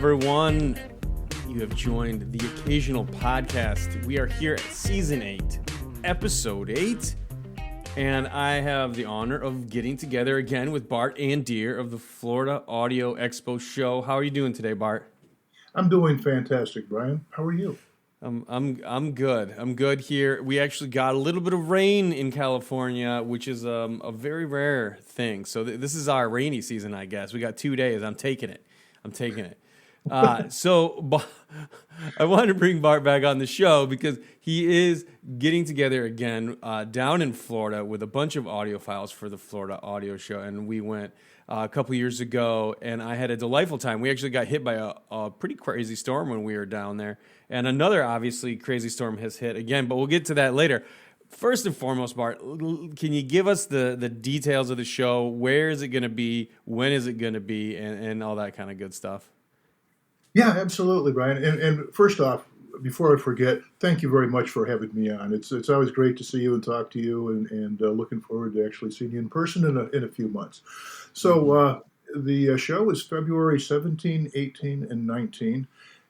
everyone. You have joined the Occasional Podcast. We are here at Season 8, Episode 8, and I have the honor of getting together again with Bart Andeer of the Florida Audio Expo show. How are you doing today, Bart? I'm doing fantastic, Brian. How are you? I'm good. I'm good here. We actually got a little bit of rain in California, which is a very rare thing. So this is our rainy season, I guess. We got 2 days. I'm taking it. So I wanted to bring Bart back on the show because he is getting together again down in Florida with a bunch of audiophiles for the Florida Audio Show. And we went a couple years ago, and I had a delightful time. We actually got hit by a pretty crazy storm when we were down there. And another, obviously, crazy storm has hit again, but we'll get to that later. First and foremost, Bart, can you give us the details of the show? Where is it going to be? When is it going to be? And all that kind of good stuff. Yeah, absolutely, Brian. And first off, before I forget, thank you very much for having me on. It's always great to see you and talk to you, and looking forward to actually seeing you in person in a few months. So the show is February 17, 18, and 19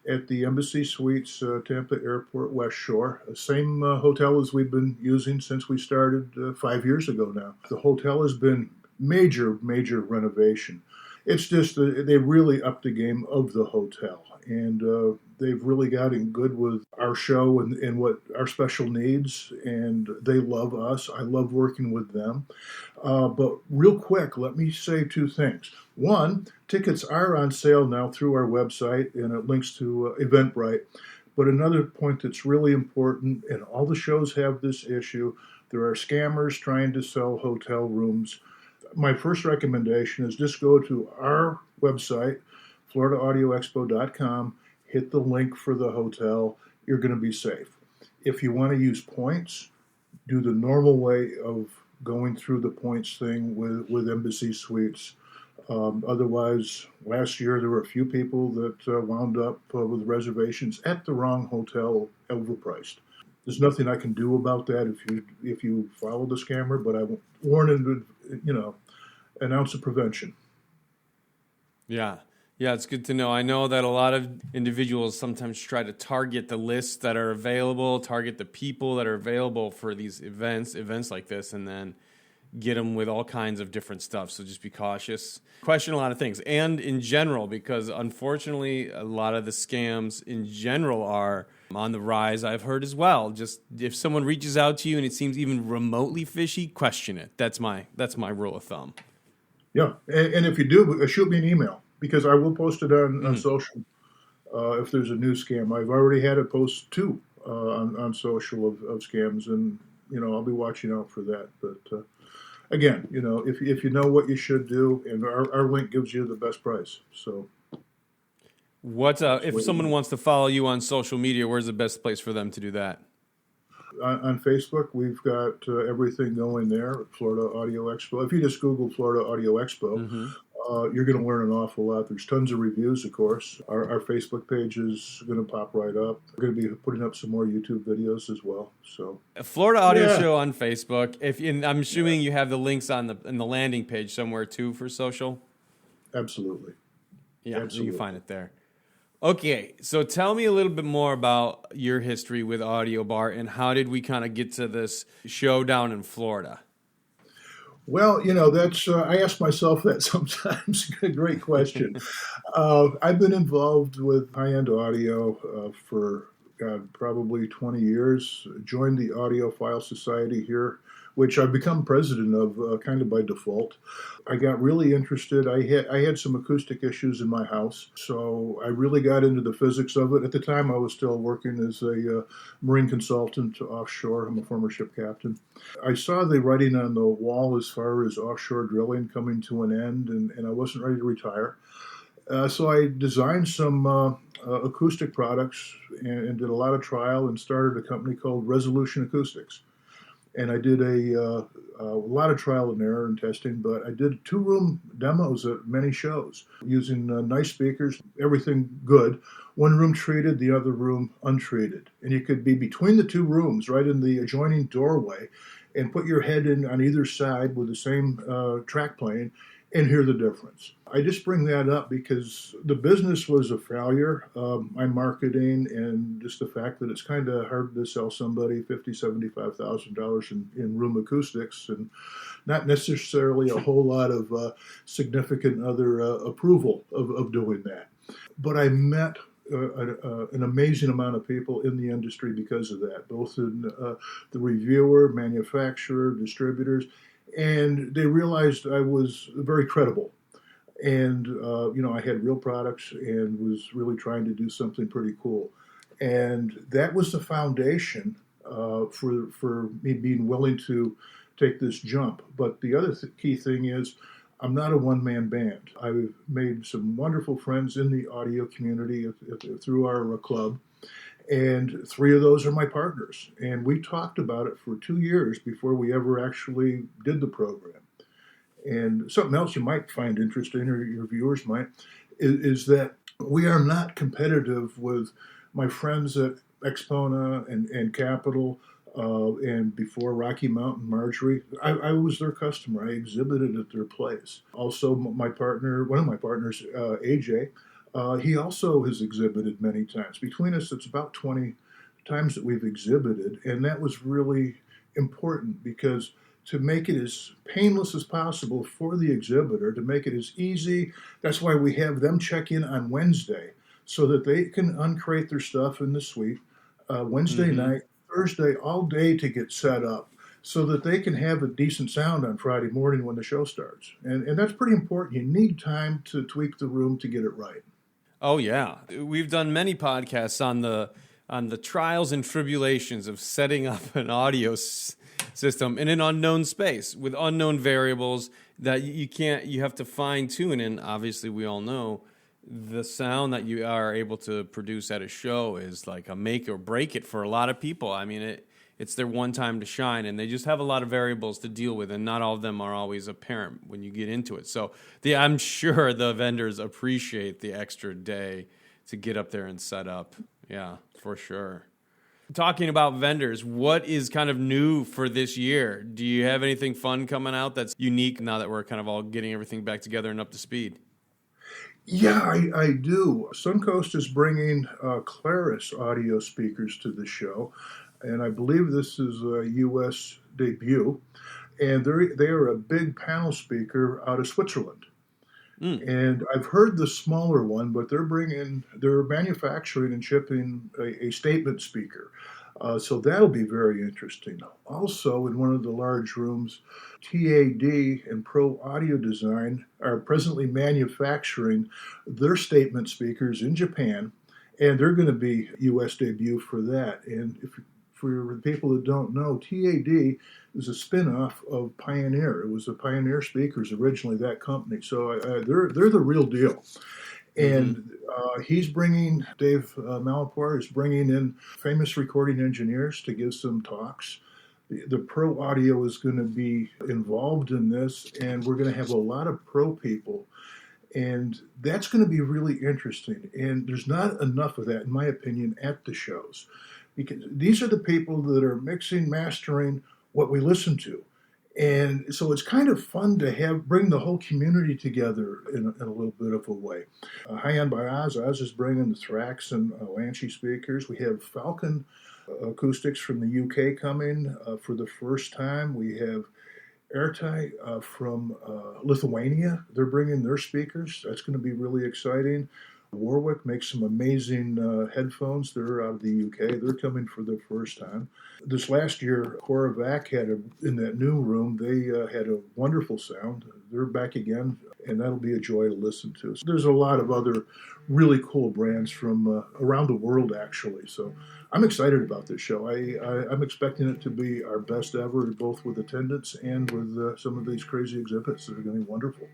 at the Embassy Suites, Tampa Airport, West Shore. Same hotel as we've been using since we started 5 years ago now. The hotel has been major renovation. It's just they really upped the game of the hotel, and they've really gotten good with our show and what our special needs, and they love us. I love working with them. But real quick, let me say two things. One, tickets are on sale now through our website, and it links to Eventbrite. But another point that's really important, and all the shows have this issue, there are scammers trying to sell hotel rooms. My first recommendation is just go to our website, FloridaAudioExpo.com, hit the link for the hotel. You're going to be safe. If you want to use points, do the normal way of going through the points thing with Embassy Suites. Otherwise, last year there were a few people that wound up with reservations at the wrong hotel, overpriced. There's nothing I can do about that if you follow the scammer, but I warn and an ounce of prevention. Yeah, it's good to know. I know that a lot of individuals sometimes try to target the lists that are available, target the people that are available for these events like this, and then get them with all kinds of different stuff. So just be cautious. Question a lot of things. And in general, because unfortunately a lot of the scams in general are on the rise, I've heard as well. Just if someone reaches out to you and it seems even remotely fishy, question it. That's my rule of thumb. Yeah, and if you do, shoot me an email, because I will post it on social if there's a new scam. I've already had it post two on social of scams, and I'll be watching out for that. But again, if you know what you should do, and our link gives you the best price. So, if someone wants to follow you on social media, where's the best place for them to do that? On Facebook, we've got everything going there, Florida Audio Expo. If you just Google Florida Audio Expo, you're going to learn an awful lot. There's tons of reviews, of course. Our Facebook page is going to pop right up. We're going to be putting up some more YouTube videos as well. So, Florida Audio Show on Facebook. I'm assuming you have the links in the landing page somewhere too for social. Absolutely. Yeah, absolutely. You can find it there. Okay, so tell me a little bit more about your history with Audio, Bart, and how did we kind of get to this show down in Florida? Well, that's I ask myself that sometimes. Great question. I've been involved with high-end audio for probably 20 years. Joined the Audiophile Society here, which I've become president of kind of by default. I got really interested. I had some acoustic issues in my house, so I really got into the physics of it. At the time, I was still working as a marine consultant offshore. I'm a former ship captain. I saw the writing on the wall as far as offshore drilling coming to an end, and I wasn't ready to retire. So I designed some acoustic products and did a lot of trial and started a company called Resolution Acoustics. And I did a lot of trial and error and testing, but I did 2-room demos at many shows using nice speakers, everything good. One room treated, the other room untreated. And you could be between the two rooms, right in the adjoining doorway, and put your head in on either side with the same track playing and hear the difference. I just bring that up because the business was a failure. My marketing and just the fact that it's kind of hard to sell somebody $50,000, $75,000 in room acoustics, and not necessarily a whole lot of significant other approval of doing that. But I met an amazing amount of people in the industry because of that, both in the reviewer, manufacturer, distributors, and they realized I was very credible. And, I had real products and was really trying to do something pretty cool. And that was the foundation for me being willing to take this jump. But the other key thing is I'm not a one-man band. I've made some wonderful friends in the audio community through our club. And 3 of those are my partners. And we talked about it for 2 years before we ever actually did the program. And something else you might find interesting, or your viewers might, is that we are not competitive with my friends at Expona and Capital, and before Rocky Mountain Marjorie. I was their customer. I exhibited at their place. Also, my partner, one of my partners, AJ, he also has exhibited many times. Between us, it's about 20 times that we've exhibited, and that was really important because to make it as painless as possible for the exhibitor, to make it as easy. That's why we have them check in on Wednesday so that they can uncrate their stuff in the suite Wednesday night, Thursday, all day to get set up so that they can have a decent sound on Friday morning when the show starts. And that's pretty important. You need time to tweak the room to get it right. Oh, yeah. We've done many podcasts on the trials and tribulations of setting up an audio system in an unknown space with unknown variables that you have to fine tune. And obviously we all know the sound that you are able to produce at a show is like a make or break it for a lot of people. I mean, it's their one time to shine, and they just have a lot of variables to deal with, and not all of them are always apparent when you get into it. So I'm sure the vendors appreciate the extra day to get up there and set up. Yeah, for sure. Talking about vendors, what is kind of new for this year? Do you have anything fun coming out that's unique now that we're kind of all getting everything back together and up to speed? Yeah, I do. Suncoast is bringing Claris audio speakers to the show, and I believe this is a U.S. debut. And they are a big panel speaker out of Switzerland. And I've heard the smaller one, but they're manufacturing and shipping a statement speaker. So that'll be very interesting. Also, in one of the large rooms, TAD and Pro Audio Design are presently manufacturing their statement speakers in Japan, and they're going to be U.S. debut for that. And for the people that don't know, TAD is a spin-off of Pioneer. It was the Pioneer Speakers originally, that company. So they're the real deal. And Dave Malapore is bringing in famous recording engineers to give some talks. The pro audio is going to be involved in this, and we're going to have a lot of pro people. And that's going to be really interesting. And there's not enough of that, in my opinion, at the shows. Because these are the people that are mixing, mastering what we listen to. And so it's kind of fun to bring the whole community together in a little bit of a way. High End by Oz is bringing the Thrax and Lanchi speakers. We have Falcon Acoustics from the UK coming for the first time. We have Airtie from Lithuania. They're bringing their speakers. That's going to be really exciting. Warwick makes some amazing headphones. They're out of the UK. They're coming for the first time. This last year, Coravac in that new room, they had a wonderful sound. They're back again, and that'll be a joy to listen to. So there's a lot of other really cool brands from around the world, actually. So I'm excited about this show. I'm expecting it to be our best ever, both with attendance and with some of these crazy exhibits that are going to be wonderful.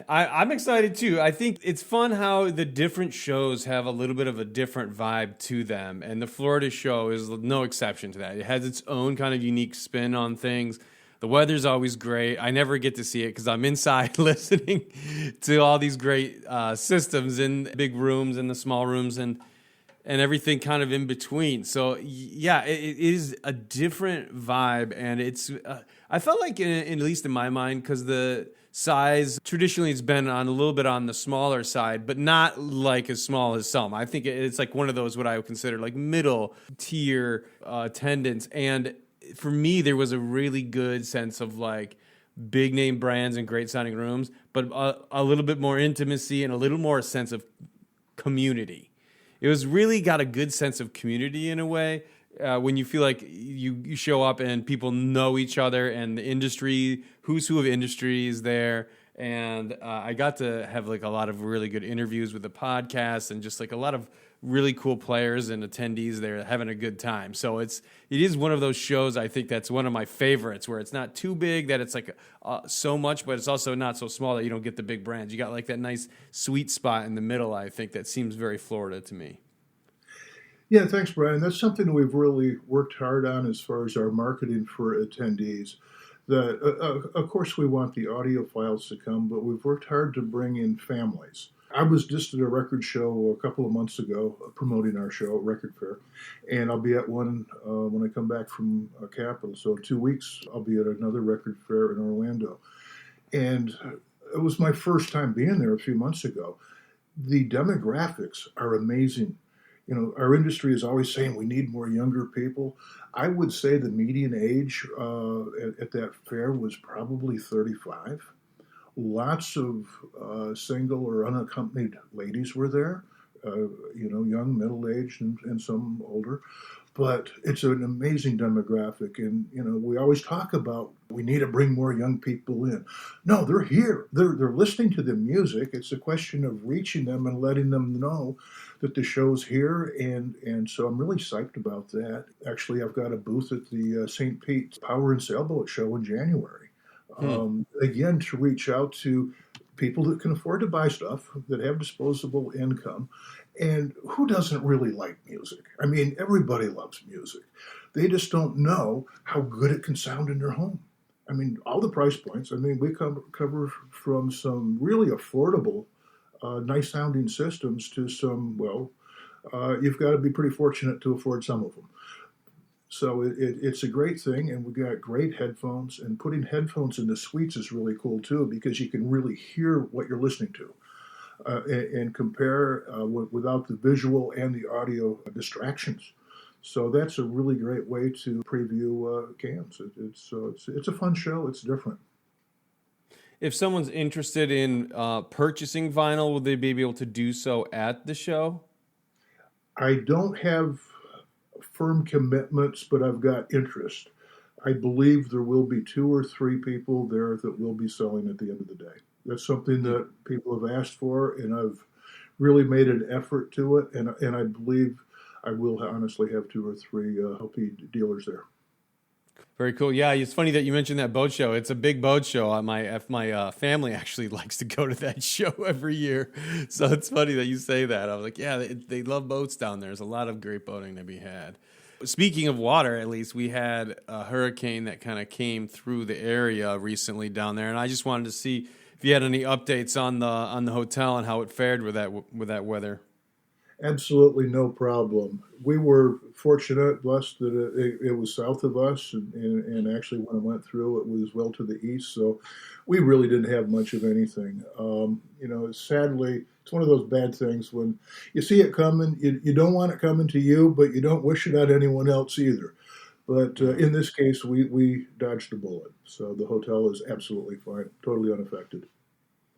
I'm excited too. I think it's fun how the different shows have a little bit of a different vibe to them, and the Florida show is no exception to that. It has its own kind of unique spin on things. The weather's always great. I never get to see it because I'm inside listening to all these great systems in big rooms and the small rooms, and and everything kind of in between. So yeah, it is a different vibe, and it's I felt like at least in my mind, because the size traditionally has been on a little bit on the smaller side, but not like as small as some. I think it's like one of those what I would consider like middle tier attendance, and for me there was a really good sense of like big name brands and great sounding rooms, but a little bit more intimacy and a little more sense of community. It was really got a good sense of community in a way, when you feel like you show up and people know each other, and the industry, who's who of industry is there. And I got to have like a lot of really good interviews with the podcast, and just like a lot of really cool players and attendees there having a good time. So it is one of those shows, I think that's one of my favorites, where it's not too big that it's like so much, but it's also not so small that you don't get the big brands. You got like that nice sweet spot in the middle, I think, that seems very Florida to me. Yeah, thanks, Brian. That's something we've really worked hard on as far as our marketing for attendees. That, of course, we want the audiophiles to come, but we've worked hard to bring in families. I was just at a record show a couple of months ago promoting our show, Record Fair, and I'll be at one when I come back from Capital. So 2 weeks, I'll be at another record fair in Orlando. And it was my first time being there a few months ago. The demographics are amazing. You know, our industry is always saying we need more younger people. I would say the median age at that fair was probably 35. Lots of single or unaccompanied ladies were there, young, middle-aged, and some older. But it's an amazing demographic. And, we always talk about we need to bring more young people in. No, they're here. They're listening to the music. It's a question of reaching them and letting them know that the show's here. And so I'm really psyched about that. Actually, I've got a booth at the St. Pete Power and Sailboat Show in January. Again, to reach out to people that can afford to buy stuff, that have disposable income, and who doesn't really like music? I mean, everybody loves music. They just don't know how good it can sound in their home. I mean, all the price points. I mean, we cover from some really affordable, nice sounding systems to some, you've got to be pretty fortunate to afford some of them. So it's a great thing, and we've got great headphones, and putting headphones in the suites is really cool too, because you can really hear what you're listening to and compare without the visual and the audio distractions. So that's a really great way to preview cams. It's a fun show. It's different. If someone's interested in purchasing vinyl, will they be able to do so at the show? I don't have firm commitments, but I've got interest. I believe there will be 2 or 3 people there that will be selling at the end of the day. That's something that people have asked for, and I've really made an effort to it, and I believe I will honestly have 2 or 3 LP dealers there. Very cool. Yeah, it's funny that you mentioned that boat show. It's a big boat show. My family actually likes to go to that show every year. So it's funny that you say that. I was like, yeah, they love boats down there. There's a lot of great boating to be had. Speaking of water, at least, we had a hurricane that kind of came through the area recently down there, and I just wanted to see if you had any updates on the hotel and how it fared with that weather. Absolutely no problem. We were fortunate, blessed that it was south of us, and actually when it went through, it was well to the east, so we really didn't have much of anything. Sadly, it's one of those bad things when you see it coming, you don't want it coming to you, but you don't wish it on anyone else either. But in this case, we dodged a bullet, so the hotel is absolutely fine, totally unaffected.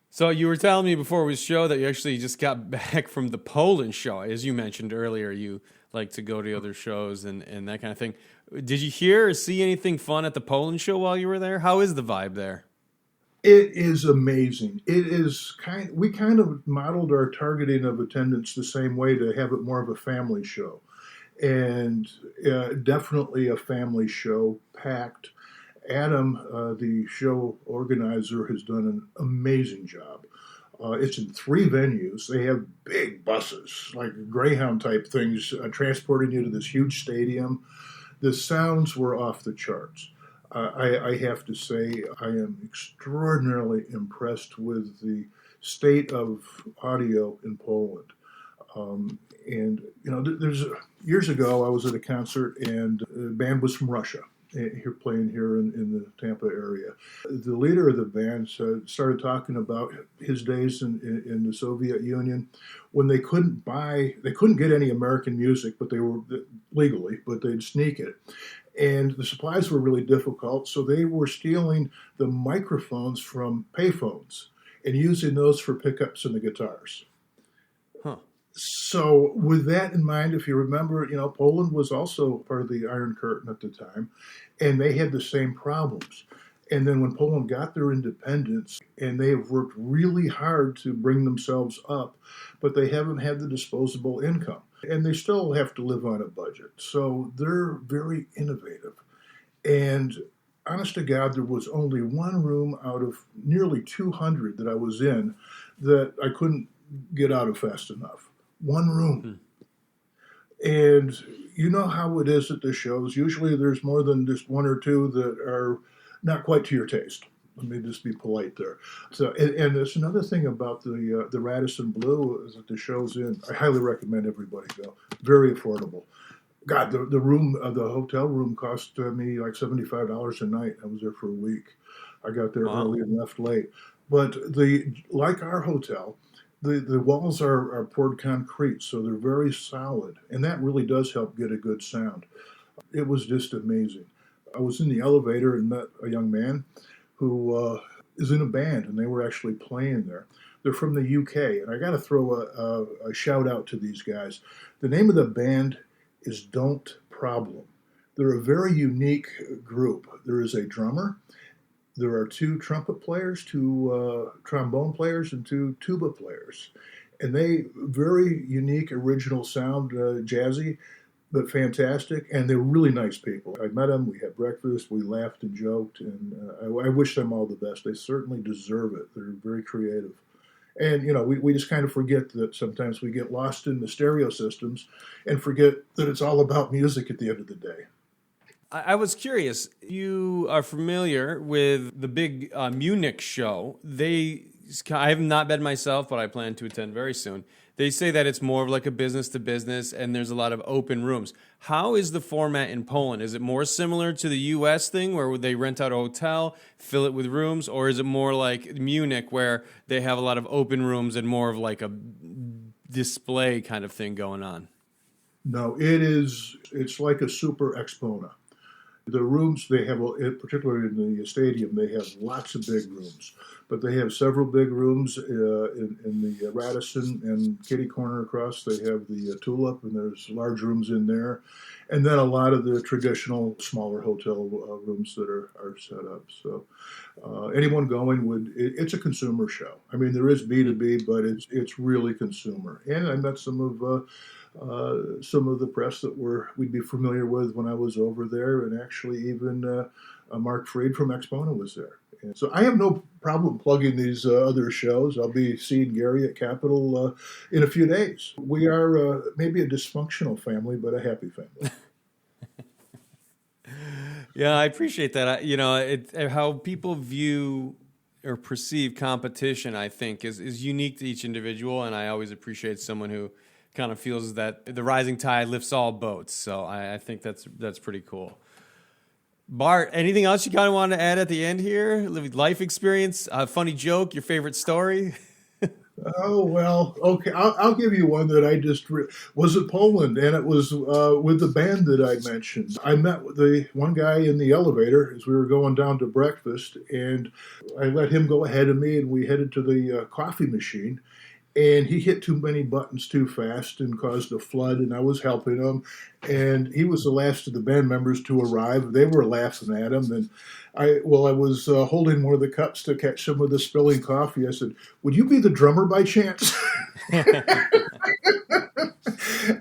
So you were telling me before we show that you actually just got back from the Poland show. As you mentioned earlier, you like to go to other shows and that kind of thing. Did you hear or see anything fun at the Poland show while you were there? How is the vibe there? It is amazing. It is we kind of modeled our targeting of attendance the same way to have it more of a family show. And definitely a family show, packed. Adam, the show organizer, has done an amazing job. It's in 3 venues. They have big buses, like Greyhound type things, transporting you to this huge stadium. The sounds were off the charts. I have to say, I am extraordinarily impressed with the state of audio in Poland. And there's years ago I was at a concert and the band was from Russia. Here playing here in the Tampa area. The leader of the band started talking about his days in the Soviet Union when they couldn't get any American music, but they were legally, but they'd sneak it. And the supplies were really difficult, so they were stealing the microphones from payphones and using those for pickups in the guitars. Huh. So with that in mind, if you remember, Poland was also part of the Iron Curtain at the time, and they had the same problems. And then when Poland got their independence, and they have worked really hard to bring themselves up, but they haven't had the disposable income. And they still have to live on a budget. So they're very innovative. And honest to God, there was only one room out of nearly 200 that I was in that I couldn't get out of fast enough. One room. And you know how it is at the shows. Usually there's more than just one or two that are not quite to your taste. Let me just be polite there. So, and there's another thing about the Radisson Blu is that the show's in. I highly recommend everybody go. Very affordable. God, the hotel room cost me like $75 a night. I was there for a week. I got there early and left late. But like our hotel, the walls are poured concrete, so they're very solid, and that really does help get a good sound. It was just amazing. I was in the elevator and met a young man who is in a band, and they were actually playing there. They're from the UK, and I got to throw a shout out to these guys. The name of the band is Don't Problem. They're a very unique group. There is a drummer. There are two trumpet players, two trombone players, and two tuba players. And they, very unique, original sound, jazzy, but fantastic. And they're really nice people. I met them, we had breakfast, we laughed and joked, and I wish them all the best. They certainly deserve it. They're very creative. And, we just kind of forget that sometimes we get lost in the stereo systems and forget that it's all about music at the end of the day. I was curious. You are familiar with the big Munich show. I have not been myself, but I plan to attend very soon. They say that it's more of like a business to business, and there's a lot of open rooms. How is the format in Poland? Is it more similar to the U.S. thing where they rent out a hotel, fill it with rooms, or is it more like Munich where they have a lot of open rooms and more of like a display kind of thing going on? No, it's like a super Expona. The rooms they have, particularly in the stadium, they have lots of big rooms. But they have several big rooms in the Radisson and Kitty Corner across. They have the Tulip, and there's large rooms in there. And then a lot of the traditional smaller hotel rooms that are set up. So anyone going it's a consumer show. I mean, there is B2B, but it's really consumer. And I met some of the press that we'd be familiar with when I was over there, and actually even Mark Freed from Expona was there. And so I have no problem plugging these other shows. I'll be seeing Gary at Capitol in a few days. We are maybe a dysfunctional family, but a happy family. Yeah, I appreciate that. How people view or perceive competition, I think, is unique to each individual, and I always appreciate someone who kind of feels that the rising tide lifts all boats. So I think that's pretty cool. Bart, anything else you kind of want to add at the end here? Life experience, a funny joke, your favorite story? Oh, well, okay. I'll give you one that I just was in Poland, and it was with the band that I mentioned. I met with the one guy in the elevator as we were going down to breakfast, and I let him go ahead of me, and we headed to the coffee machine. And he hit too many buttons too fast and caused a flood, and I was helping him. And he was the last of the band members to arrive. They were laughing at him. And I was holding one of the cups to catch some of the spilling coffee. I said, "Would you be the drummer by chance?"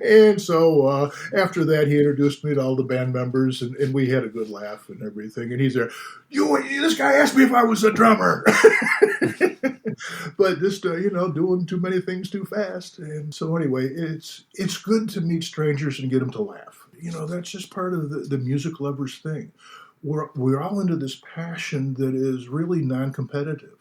And so after that, he introduced me to all the band members, and we had a good laugh and everything. And he's there, this guy asked me if I was a drummer. But just, doing too many things too fast. And so anyway, it's good to meet strangers and get them to laugh. That's just part of the music lovers thing. We're all into this passion that is really non-competitive.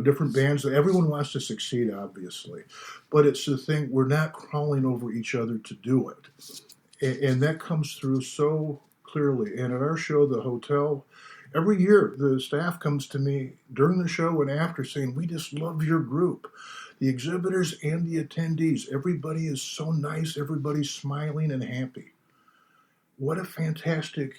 different bands. Everyone wants to succeed, obviously, but it's the thing, we're not crawling over each other to do it. And that comes through so clearly. And at our show, the hotel, every year the staff comes to me during the show and after saying, we just love your group. The exhibitors and the attendees, everybody is so nice, everybody's smiling and happy. What a fantastic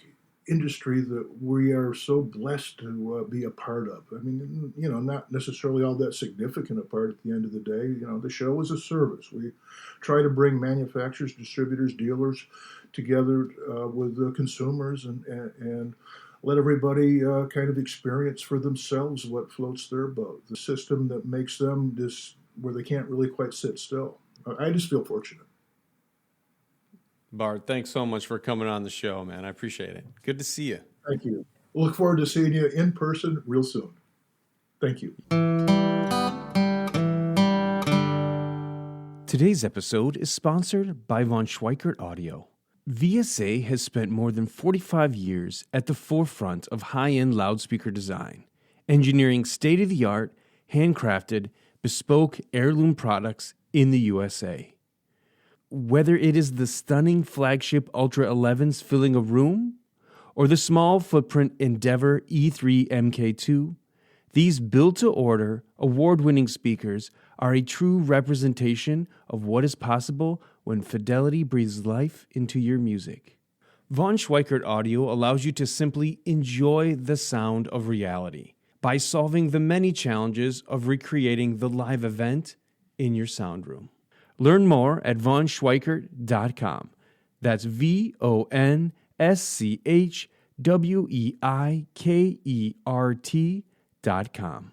industry that we are so blessed to be a part of. I mean, not necessarily all that significant a part at the end of the day. The show is a service. We try to bring manufacturers, distributors, dealers together with the consumers and let everybody kind of experience for themselves what floats their boat. The system that makes them just where they can't really quite sit still. I just feel fortunate. Bart, thanks so much for coming on the show, man. I appreciate it. Good to see you. Thank you. Look forward to seeing you in person real soon. Thank you. Today's episode is sponsored by VONSCHWEIKERT Audio. VSA has spent more than 45 years at the forefront of high-end loudspeaker design, engineering state-of-the-art, handcrafted, bespoke heirloom products in the USA. Whether it is the stunning flagship Ultra 11s filling a room, or the small footprint Endeavor E3 MK2, these built-to-order, award-winning speakers are a true representation of what is possible when fidelity breathes life into your music. VONSCHWEIKERT Audio allows you to simply enjoy the sound of reality by solving the many challenges of recreating the live event in your sound room. Learn more at VONSCHWEIKERT.com. That's VONSCHWEIKERT.com.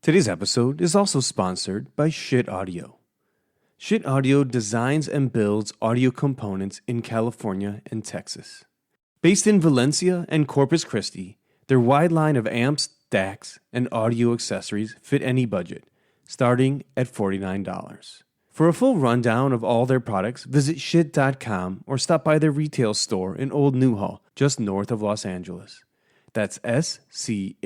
Today's episode is also sponsored by SCHIITdotCOM. SCHIITdotCOM designs and builds audio components in California and Texas. Based in Valencia and Corpus Christi, their wide line of amps, DACs, and audio accessories fit any budget, starting at $49. For a full rundown of all their products, visit SCHIIT.com or stop by their retail store in Old Newhall, just north of Los Angeles. That's SCHIIT.com.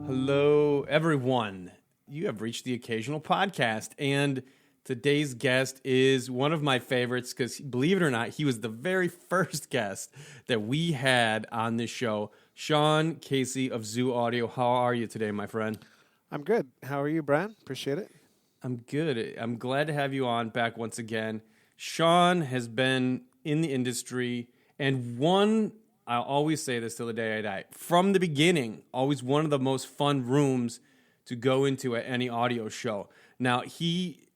Hello, everyone. You have reached the Occasional Podcast, and today's guest is one of my favorites because, believe it or not, he was the very first guest that we had on this show. Sean Casey of Zoo Audio. How are you today, my friend? I'm good. How are you, Brian? Appreciate it. I'm good. I'm glad to have you on back once again. Sean has been in the industry and I'll always say this till the day I die, from the beginning, always one of the most fun rooms to go into at any audio show. Now, he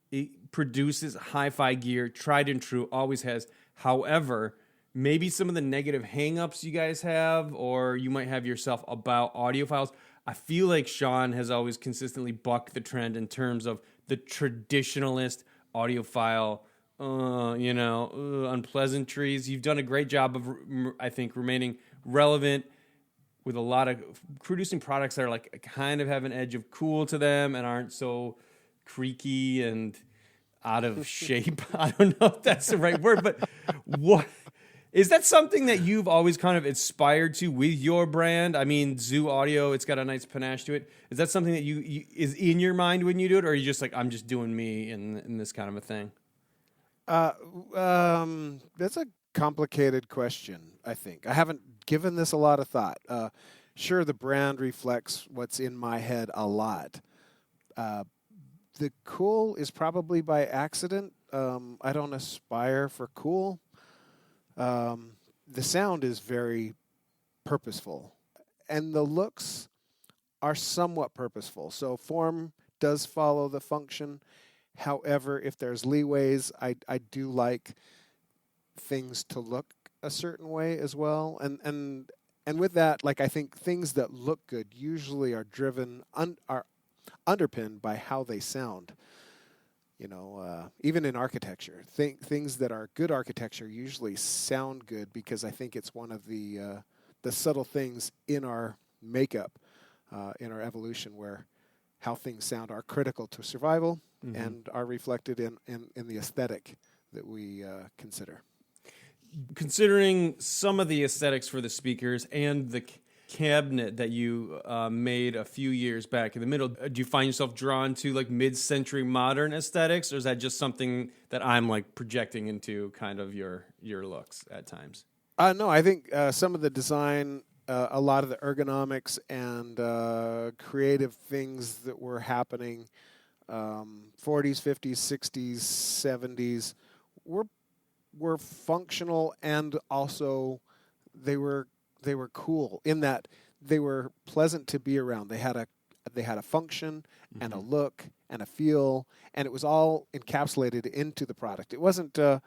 produces hi-fi gear, tried and true, always has. However, maybe some of the negative hang-ups you guys have, or you might have yourself about audiophiles, I feel like Sean has always consistently bucked the trend in terms of the traditionalist audiophile, unpleasantries. You've done a great job of, I think, remaining relevant with a lot of producing products that are like kind of have an edge of cool to them and aren't so creaky and out of shape. I don't know if that's the right word, but what is that something that you've always kind of aspired to with your brand? I mean, Zoo Audio, it's got a nice panache to it. Is that something that you is in your mind when you do it, or are you just like, I'm just doing me in this kind of a thing? That's a complicated question, I think. I haven't given this a lot of thought. Sure, the brand reflects what's in my head a lot. The cool is probably by accident. I don't aspire for cool. The sound is very purposeful, and the looks are somewhat purposeful. So form does follow the function. However, if there's leeways, I do like things to look a certain way as well. And with that, like, I think things that look good usually are driven are underpinned by how they sound. Even in architecture, things that are good architecture usually sound good because I think it's one of the subtle things in our makeup, in our evolution, where how things sound are critical to survival and are reflected in the aesthetic that we consider. Considering some of the aesthetics for the speakers and the cabinet that you made a few years back in the middle, do you find yourself drawn to like mid-century modern aesthetics, or is that just something that I'm like projecting into kind of your looks at times? No, I think some of the design, a lot of the ergonomics and creative things that were happening, 40s, 50s, 60s, 70s, were functional, and also they were cool in that they were pleasant to be around. They had a function and a look and a feel, and it was all encapsulated into the product. It wasn't the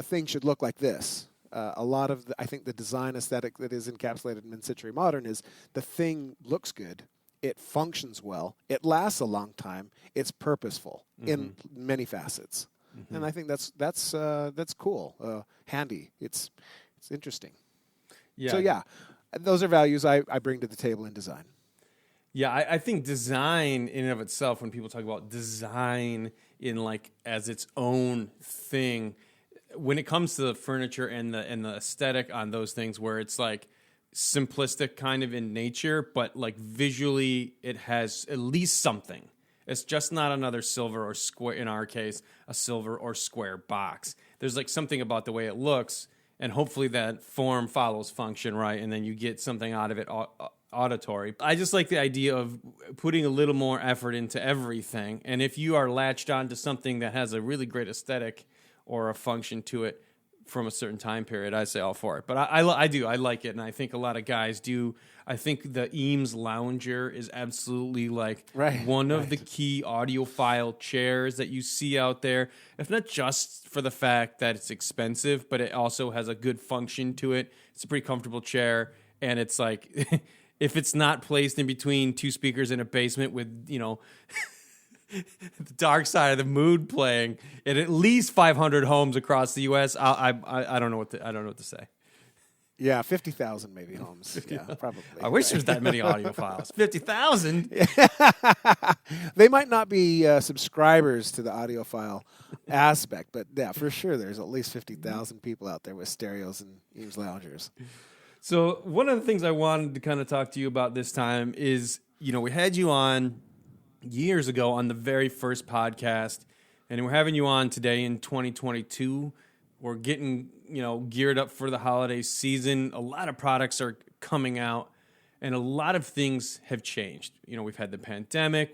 thing should look like this. A lot of I think the design aesthetic that is encapsulated in mid-century modern is the thing looks good, it functions well, it lasts a long time, it's purposeful in many facets, and I think that's cool, handy. It's interesting. Yeah. So yeah, those are values I bring to the table in design. Yeah, I think design in and of itself, when people talk about design in like as its own thing, when it comes to the furniture and the aesthetic on those things, where it's like simplistic kind of in nature, but like visually it has at least something. It's just not another silver or square, in our case, a silver or square box. There's like something about the way it looks, and hopefully that form follows function, right? And then you get something out of it auditory. I just like the idea of putting a little more effort into everything. And if you are latched on to something that has a really great aesthetic or a function to it from a certain time period, I say all for it. But I like it, and I think a lot of guys do. I think the Eames Lounger is absolutely like one of the key audiophile chairs that you see out there. If not just for the fact that it's expensive, but it also has a good function to it. It's a pretty comfortable chair, and it's like if it's not placed in between two speakers in a basement with, the Dark Side of the Moon playing in at least 500 homes across the U.S., I don't know what to say. Yeah, 50,000 maybe homes. Yeah, probably. I wish there's that many audiophiles. 50,000. They might not be subscribers to the audiophile aspect, but yeah, for sure, there's at least 50,000 people out there with stereos and Eames Loungers. So one of the things I wanted to kind of talk to you about this time is, we had you on years ago on the very first podcast, and we're having you on today in 2022. We're getting, geared up for the holiday season. A lot of products are coming out, and a lot of things have changed. We've had the pandemic.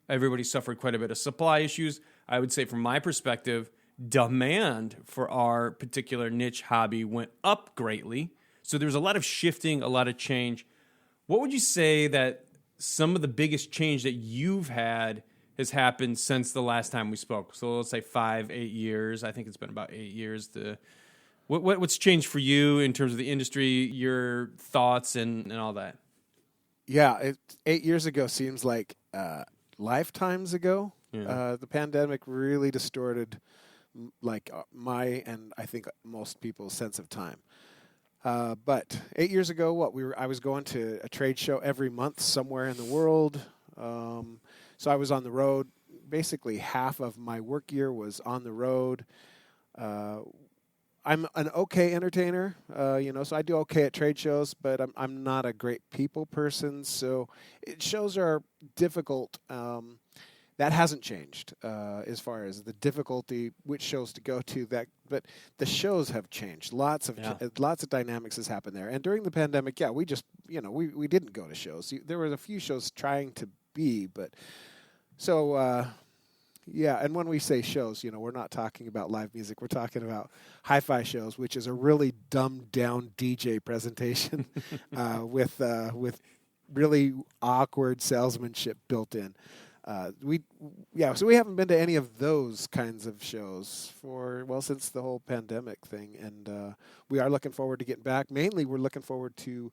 Everybody suffered quite a bit of supply issues. I would say from my perspective, demand for our particular niche hobby went up greatly. So there's a lot of shifting, a lot of change. What would you say that some of the biggest change that you've had has happened since the last time we spoke? So let's say 5-8 years. I think it's been about 8 years. What's changed for you in terms of the industry, your thoughts, and all that? Yeah, 8 years ago seems like lifetimes ago. Yeah. The pandemic really distorted my and I think most people's sense of time. But 8 years ago, I was going to a trade show every month somewhere in the world. So I was on the road. Basically, half of my work year was on the road. I'm an okay entertainer, so I do okay at trade shows, but I'm not a great people person. So shows are difficult. That hasn't changed as far as the difficulty, which shows to go to. But the shows have changed. Lots of dynamics has happened there. And during the pandemic, we just we didn't go to shows. There were a few shows trying to be, but so and when we say shows, we're not talking about live music. We're talking about HiFi shows, which is a really dumbed down DJ presentation with really awkward salesmanship built in. So we haven't been to any of those kinds of shows since the whole pandemic thing, and we are looking forward to getting back. Mainly, we're looking forward to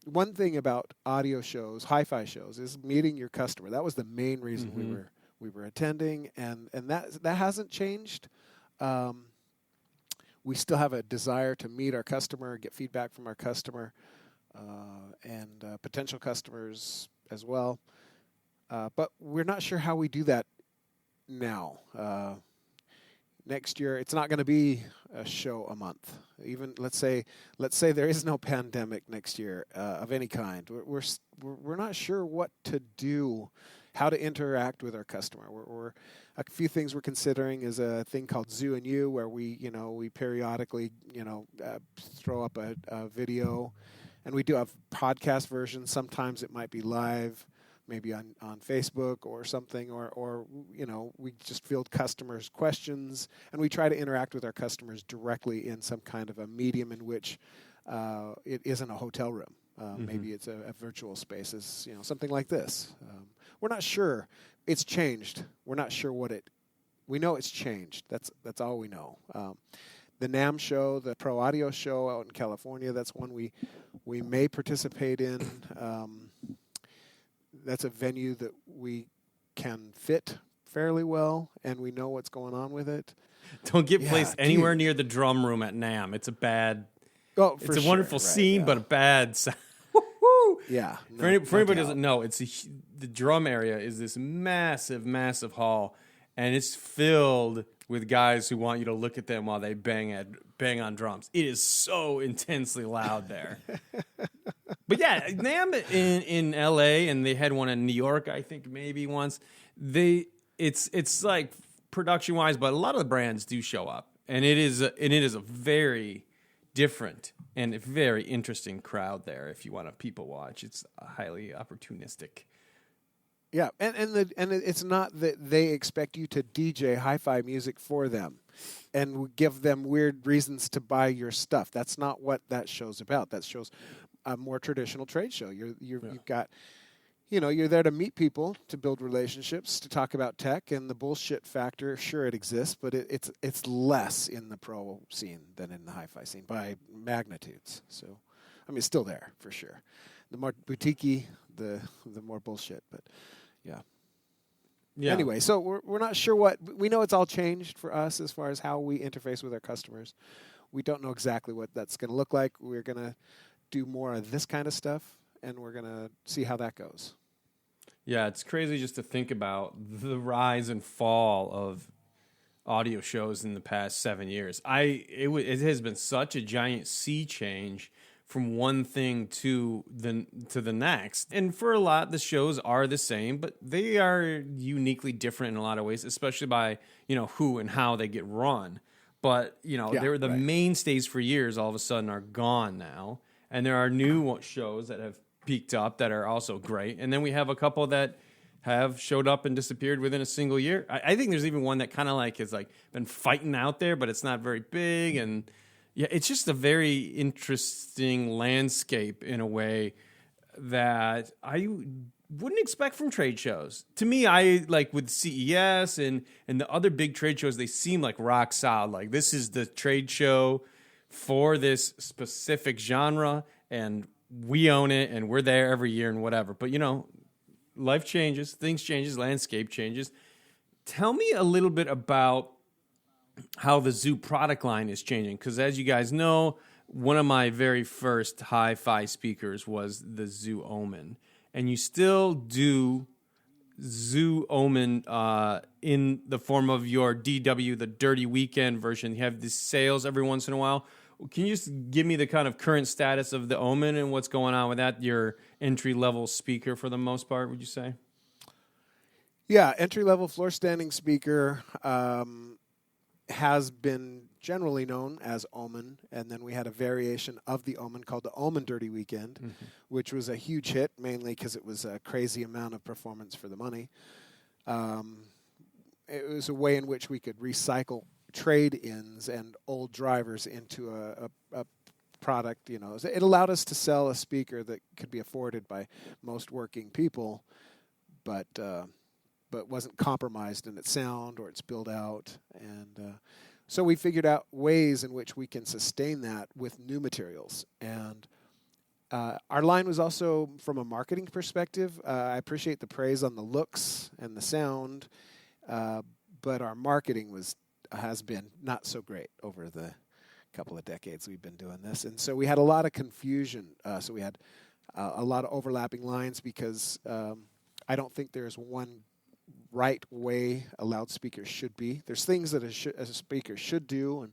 one thing about audio shows, hi-fi shows, is meeting your customer. That was the main reason we were attending, and that hasn't changed. We still have a desire to meet our customer, get feedback from our customer, and potential customers as well. But we're not sure how we do that now. next year it's not going to be a show a month. Even let's say there is no pandemic next year of any kind. We're not sure what to do, how to interact with our customer. We're a few things we're considering is a thing called Zoo and You, where we periodically throw up a video, and we do have podcast versions. Sometimes it might be live, maybe on Facebook or something, or we just field customers' questions, and we try to interact with our customers directly in some kind of a medium in which it isn't a hotel room. Maybe it's a virtual space, something like this. We're not sure. It's changed. We're not sure we know it's changed. That's all we know. The NAMM show, the Pro Audio show out in California, that's one we may participate in. That's a venue that we can fit fairly well, and we know what's going on with it. Don't get placed anywhere near the drum room at NAMM. It's a bad. Oh, it's a wonderful scene, but a bad sound. Yeah. For anybody who doesn't know, the drum area is this massive, massive hall, and it's filled with guys who want you to look at them while they bang on drums. It is so intensely loud there. But yeah, NAMM in LA, and they had one in New York, I think maybe once. It's like production wise, but a lot of the brands do show up, and it is a very different and a very interesting crowd there. If you want to people watch, it's highly opportunistic. Yeah, and it's not that they expect you to DJ hi-fi music for them and give them weird reasons to buy your stuff. That's not what that show's about. That show's a more traditional trade show. You've got, you're there to meet people, to build relationships, to talk about tech, and the bullshit factor. Sure, it exists, but it's less in the pro scene than in the hi-fi scene by magnitudes. So, I mean, it's still there for sure. The more boutique-y, the more bullshit. But yeah. Anyway, so we're not sure we know. It's all changed for us as far as how we interface with our customers. We don't know exactly what that's going to look like. We're going to do more of this kind of stuff, and we're going to see how that goes. Yeah, it's crazy just to think about the rise and fall of audio shows in the past 7 years. It has been such a giant sea change from one thing to the next. And for a lot, the shows are the same, but they are uniquely different in a lot of ways, especially by, who and how they get run. But, they were the mainstays for years, all of a sudden are gone now. And there are new shows that have peaked up that are also great. And then we have a couple that have showed up and disappeared within a single year. I think there's even one that kind of has been fighting out there, but it's not very big. And yeah, it's just a very interesting landscape in a way that I wouldn't expect from trade shows. To me, I with CES and the other big trade shows, they seem like rock solid. Like this is the trade show for this specific genre, and we own it, and we're there every year and whatever. But, life changes, things changes, landscape changes. Tell me a little bit about how the Zoo product line is changing, because as you guys know, one of my very first hi-fi speakers was the Zoo Omen, and you still do Zoo Omen in the form of your DW, the Dirty Weekend version. You have these sales every once in a while. Can you just give me the kind of current status of the Omen and what's going on with that? Your entry-level speaker for the most part, would you say? Yeah, entry-level floor-standing speaker has been generally known as Omen, and then we had a variation of the Omen called the Omen Dirty Weekend, which was a huge hit, mainly because it was a crazy amount of performance for the money. It was a way in which we could recycle trade-ins and old drivers into a product. It allowed us to sell a speaker that could be afforded by most working people, but wasn't compromised in its sound or its build out. And so we figured out ways in which we can sustain that with new materials. And our line was also, from a marketing perspective, I appreciate the praise on the looks and the sound, but our marketing has been not so great over the couple of decades we've been doing this. And so we had a lot of confusion. So we had a lot of overlapping lines because I don't think there's one right way a loudspeaker should be. There's things that a speaker should do,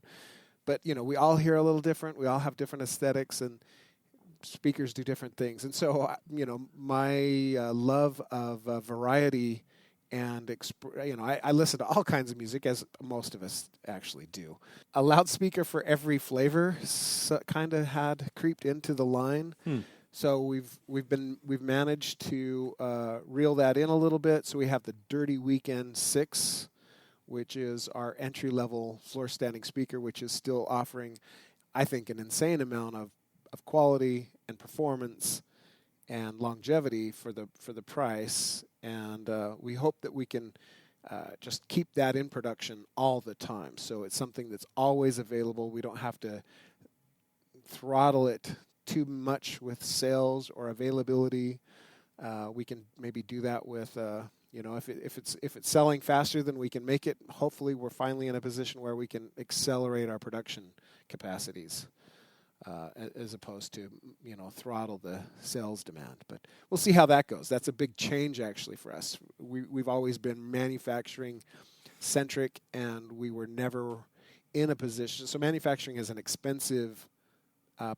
but we all hear a little different. We all have different aesthetics, and speakers do different things. And so, my love of variety and I listen to all kinds of music, as most of us actually do. A loudspeaker for every flavor kind of had creeped into the line. So we've managed to reel that in a little bit. So we have the Dirty Weekend 6, which is our entry-level floor-standing speaker, which is still offering, I think, an insane amount of quality and performance and longevity for the price. And we hope that we can just keep that in production all the time. So it's something that's always available. We don't have to throttle it too much with sales or availability. We can maybe do that with, if it's selling faster than we can make it. Hopefully, we're finally in a position where we can accelerate our production capacities, as opposed to throttle the sales demand. But we'll see how that goes. That's a big change actually for us. We've always been manufacturing centric, and we were never in a position. So manufacturing is an expensive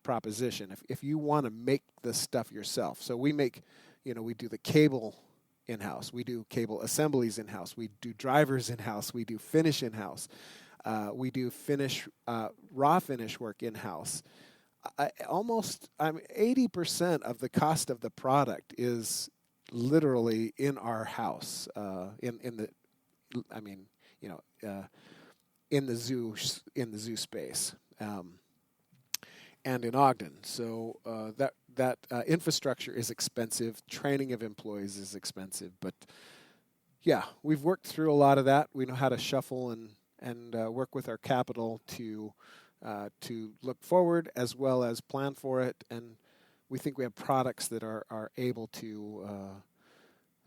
proposition. If you want to make the stuff yourself, so we make, we do the cable in-house, we do cable assemblies in-house, we do drivers in-house, we do finish in-house, we do raw finish work in-house. 80% of the cost of the product is literally in our house, in the zoo space. And in Ogden. So that infrastructure is expensive. Training of employees is expensive. But yeah, we've worked through a lot of that. We know how to shuffle and work with our capital to look forward as well as plan for it. And we think we have products that are able to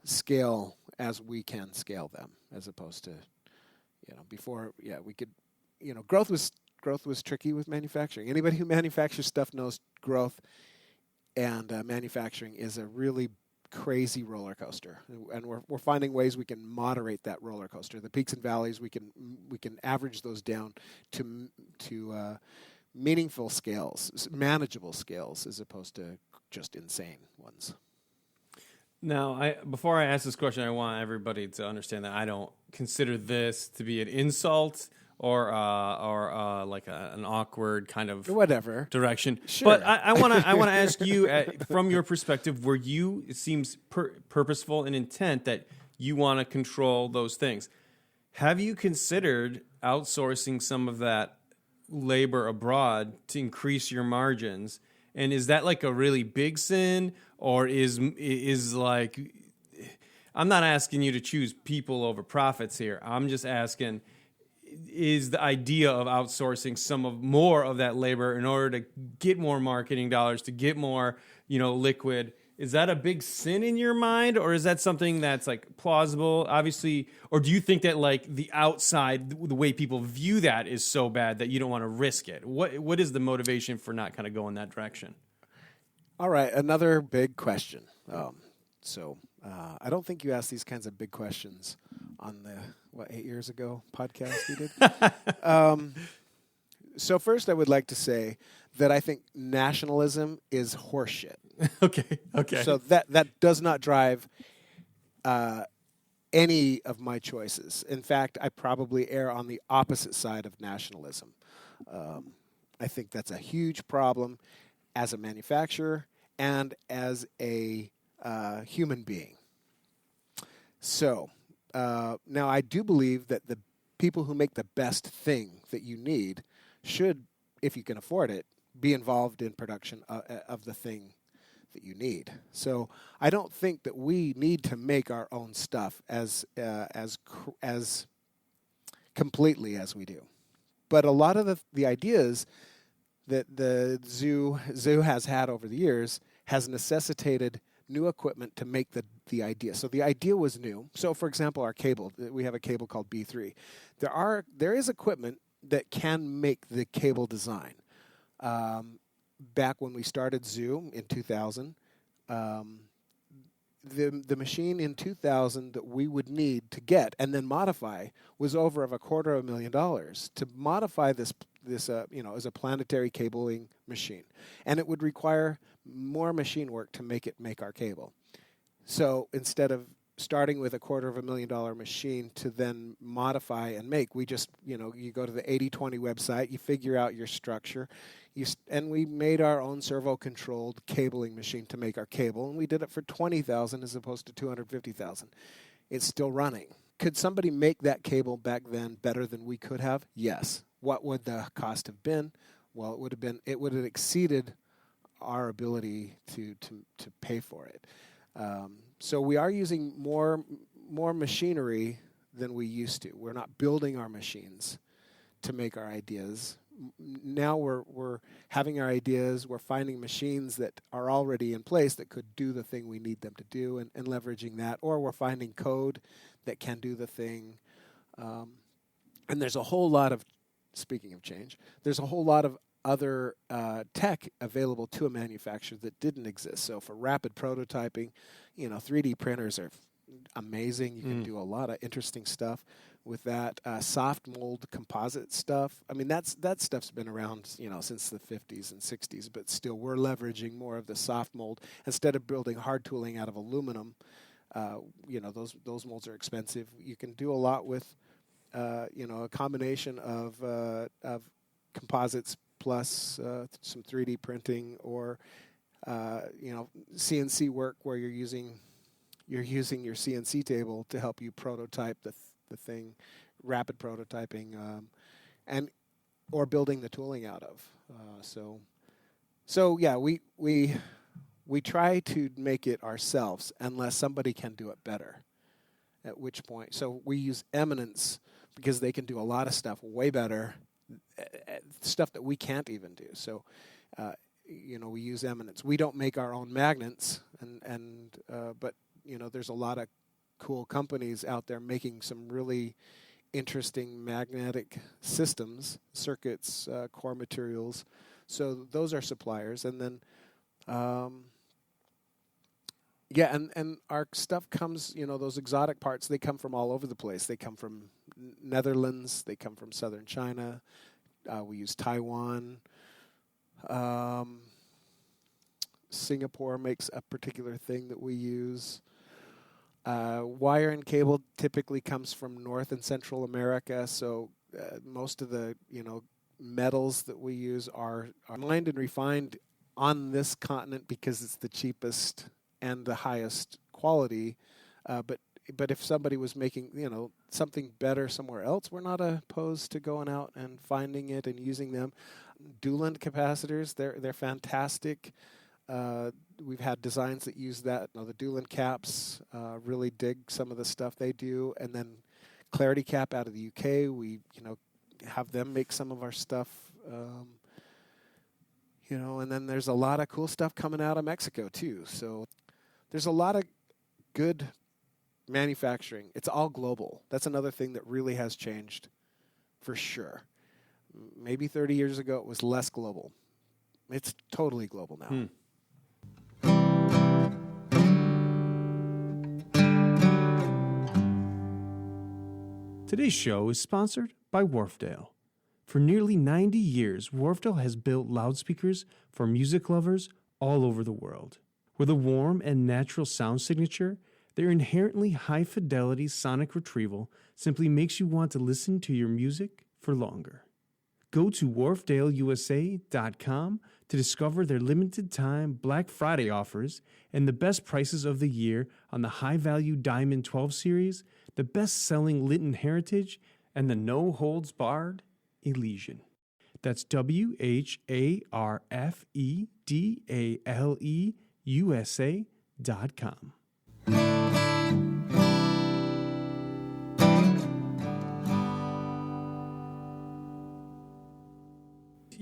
scale as we can scale them, as opposed to before. Yeah, we could. Growth was tricky with manufacturing. Anybody who manufactures stuff knows growth and manufacturing is a really crazy roller coaster, and we're finding ways we can moderate that roller coaster. The peaks and valleys, we can average those down to meaningful scales, manageable scales, as opposed to just insane ones. Now, before I ask this question, I want everybody to understand that I don't consider this to be an insult or like an awkward kind of whatever direction. Sure. But I want to ask you, from your perspective, it seems purposeful and intent that you want to control those things. Have you considered outsourcing some of that labor abroad to increase your margins? And is that like a really big sin, or is like, I'm not asking you to choose people over profits here. I'm just asking, is the idea of outsourcing more of that labor in order to get more marketing dollars, to get more, liquid, is that a big sin in your mind, or is that something that's like plausible, obviously, or do you think that like the outside, the way people view that is so bad that you don't want to risk it? What is the motivation for not kind of going that direction? All right, another big question. I don't think you asked these kinds of big questions on the 8 years ago podcast we did. So first, I would like to say that I think nationalism is horseshit. Okay. So that does not drive any of my choices. In fact, I probably err on the opposite side of nationalism. I think that's a huge problem as a manufacturer and as a human being. So now I do believe that the people who make the best thing that you need should, if you can afford it, be involved in production of the thing that you need. So I don't think that we need to make our own stuff as completely as we do. But a lot of the ideas that the zoo has had over the years has necessitated new equipment to make the idea. So the idea was new. So for example, our cable, we have a cable called B3. There is equipment that can make the cable design. Back when we started Zoo in 2000, the machine in 2000 that we would need to get and then modify was over of $250,000 to modify this as a planetary cabling machine, and it would require more machine work to make our cable. So instead of starting with a $250,000 machine to then modify and make, we just you go to the 80/20 website, you figure out your structure. And we made our own servo-controlled cabling machine to make our cable, and we did it for $20,000 as opposed to $250,000. It's still running. Could somebody make that cable back then better than we could have? Yes. What would the cost have been? Well, it would have exceeded our ability to pay for it. So we are using more machinery than we used to. We're not building our machines to make our ideas. Now we're having our ideas, we're finding machines that are already in place that could do the thing we need them to do and leveraging that, or we're finding code that can do the thing. And there's a whole lot of, speaking of change, there's a whole lot of other tech available to a manufacturer that didn't exist. So for rapid prototyping, 3D printers are amazing. You can do a lot of interesting stuff with that. Soft mold composite stuff. I mean, that stuff's been around, since the 50s and 60s, but still we're leveraging more of the soft mold instead of building hard tooling out of aluminum. Those molds are expensive. You can do a lot with, a combination of composites plus some 3D printing or, CNC work where you're using your CNC table to help you prototype the thing, rapid prototyping, or building the tooling out of. So yeah, we try to make it ourselves unless somebody can do it better. At which point, so we use Eminence because they can do a lot of stuff way better, stuff that we can't even do. So, we use Eminence. We don't make our own magnets, but there's a lot of cool companies out there making some really interesting magnetic systems, circuits, core materials. So those are suppliers, and then. And our stuff comes, those exotic parts, they come from all over the place. They come from Netherlands. They come from southern China. We use Taiwan. Singapore makes a particular thing that we use. Wire and cable typically comes from North and Central America, so most of the, metals that we use are mined and refined on this continent because it's the cheapest and the highest quality, but if somebody was making something better somewhere else, we're not opposed to going out and finding it and using them. Doolan capacitors, they're fantastic. We've had designs that use that. The Doolan caps, really dig some of the stuff they do, and then Clarity Cap out of the UK, we have them make some of our stuff. And then there's a lot of cool stuff coming out of Mexico too. So there's a lot of good manufacturing. It's all global. That's another thing that really has changed for sure. Maybe 30 years ago it was less global. It's totally global now. Today's show is sponsored by Wharfedale. For nearly 90 years, Wharfedale has built loudspeakers for music lovers all over the world. With a warm and natural sound signature, their inherently high-fidelity sonic retrieval simply makes you want to listen to your music for longer. Go to WHARFEDALEUSA.com to discover their limited-time Black Friday offers and the best prices of the year on the high-value Diamond 12 series, the best-selling Linton Heritage, and the no-holds-barred Elysian. That's WHARFEDALEUSA.com.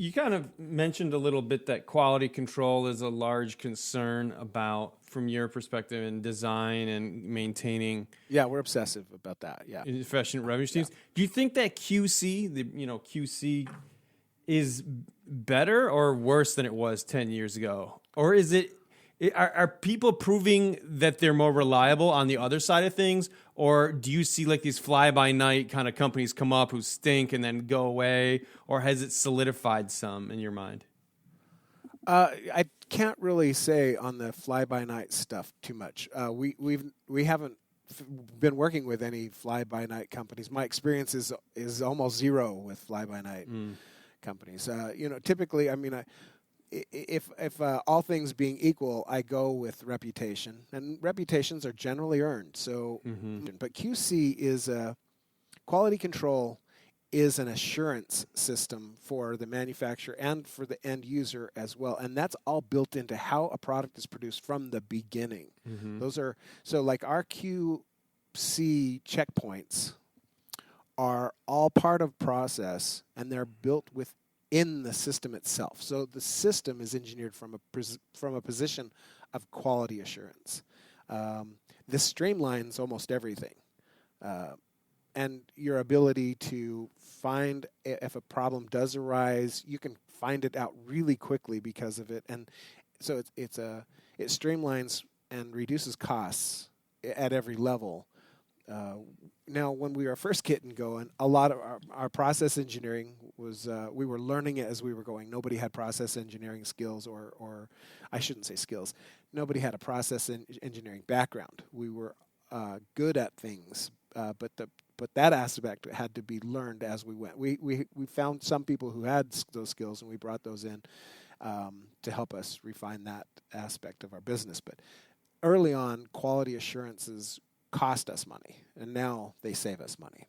You kind of mentioned a little bit that quality control is a large concern from your perspective in design and maintaining. Yeah, we're obsessive about that. Yeah, efficient revenue streams. Yeah. Do you think that QC is better or worse than it was 10 years ago, or is it Are people proving that they're more reliable on the other side of things, or do you see like these fly-by-night kind of companies come up who stink and then go away, or has it solidified some in your mind? I can't really say on the fly-by-night stuff too much. We haven't been working with any fly-by-night companies. My experience is almost zero with fly-by-night companies. Typically, I mean, if all things being equal, I go with reputation, and reputations are generally earned. So, but QC is quality control is an assurance system for the manufacturer and for the end user as well, and that's all built into how a product is produced from the beginning. Those are so like our QC checkpoints are all part of process, and they're built within the system itself. So the system is engineered from a position of quality assurance. This streamlines almost everything. And your ability to find if a problem does arise, you can find it out really quickly because of it. And so it streamlines and reduces costs at every level. Now, when we were first getting going, a lot of our process engineering was, we were learning it as we were going. Nobody had process engineering skills, or I shouldn't say skills. Nobody had a process engineering background. We were good at things, but that aspect had to be learned as we went. We found some people who had those skills, and we brought those in to help us refine that aspect of our business. But early on, quality assurances cost us money, and now they save us money.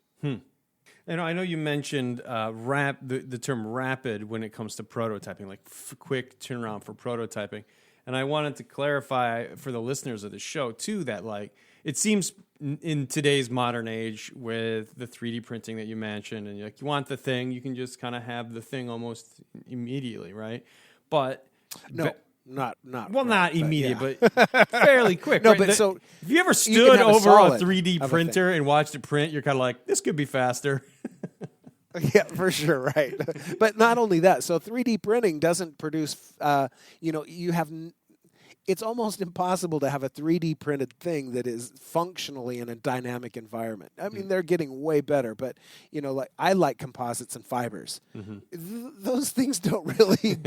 And I know you mentioned the term rapid when it comes to prototyping, like quick turnaround for prototyping. And I wanted to clarify for the listeners of the show, too, that like it seems in today's modern age with the 3D printing that you mentioned, and you want the thing, you can just kind of have the thing almost immediately, right? But not immediate, yeah. but fairly quick. No, right? but so if you ever stood over a 3D of printer and watched it print, you're kind of like, this could be faster. Yeah, for sure, right. But not only that, so 3D printing doesn't produce, it's almost impossible to have a 3D printed thing that is functionally in a dynamic environment. I mean, they're getting way better, but, like I like composites and fibers. Those things don't really,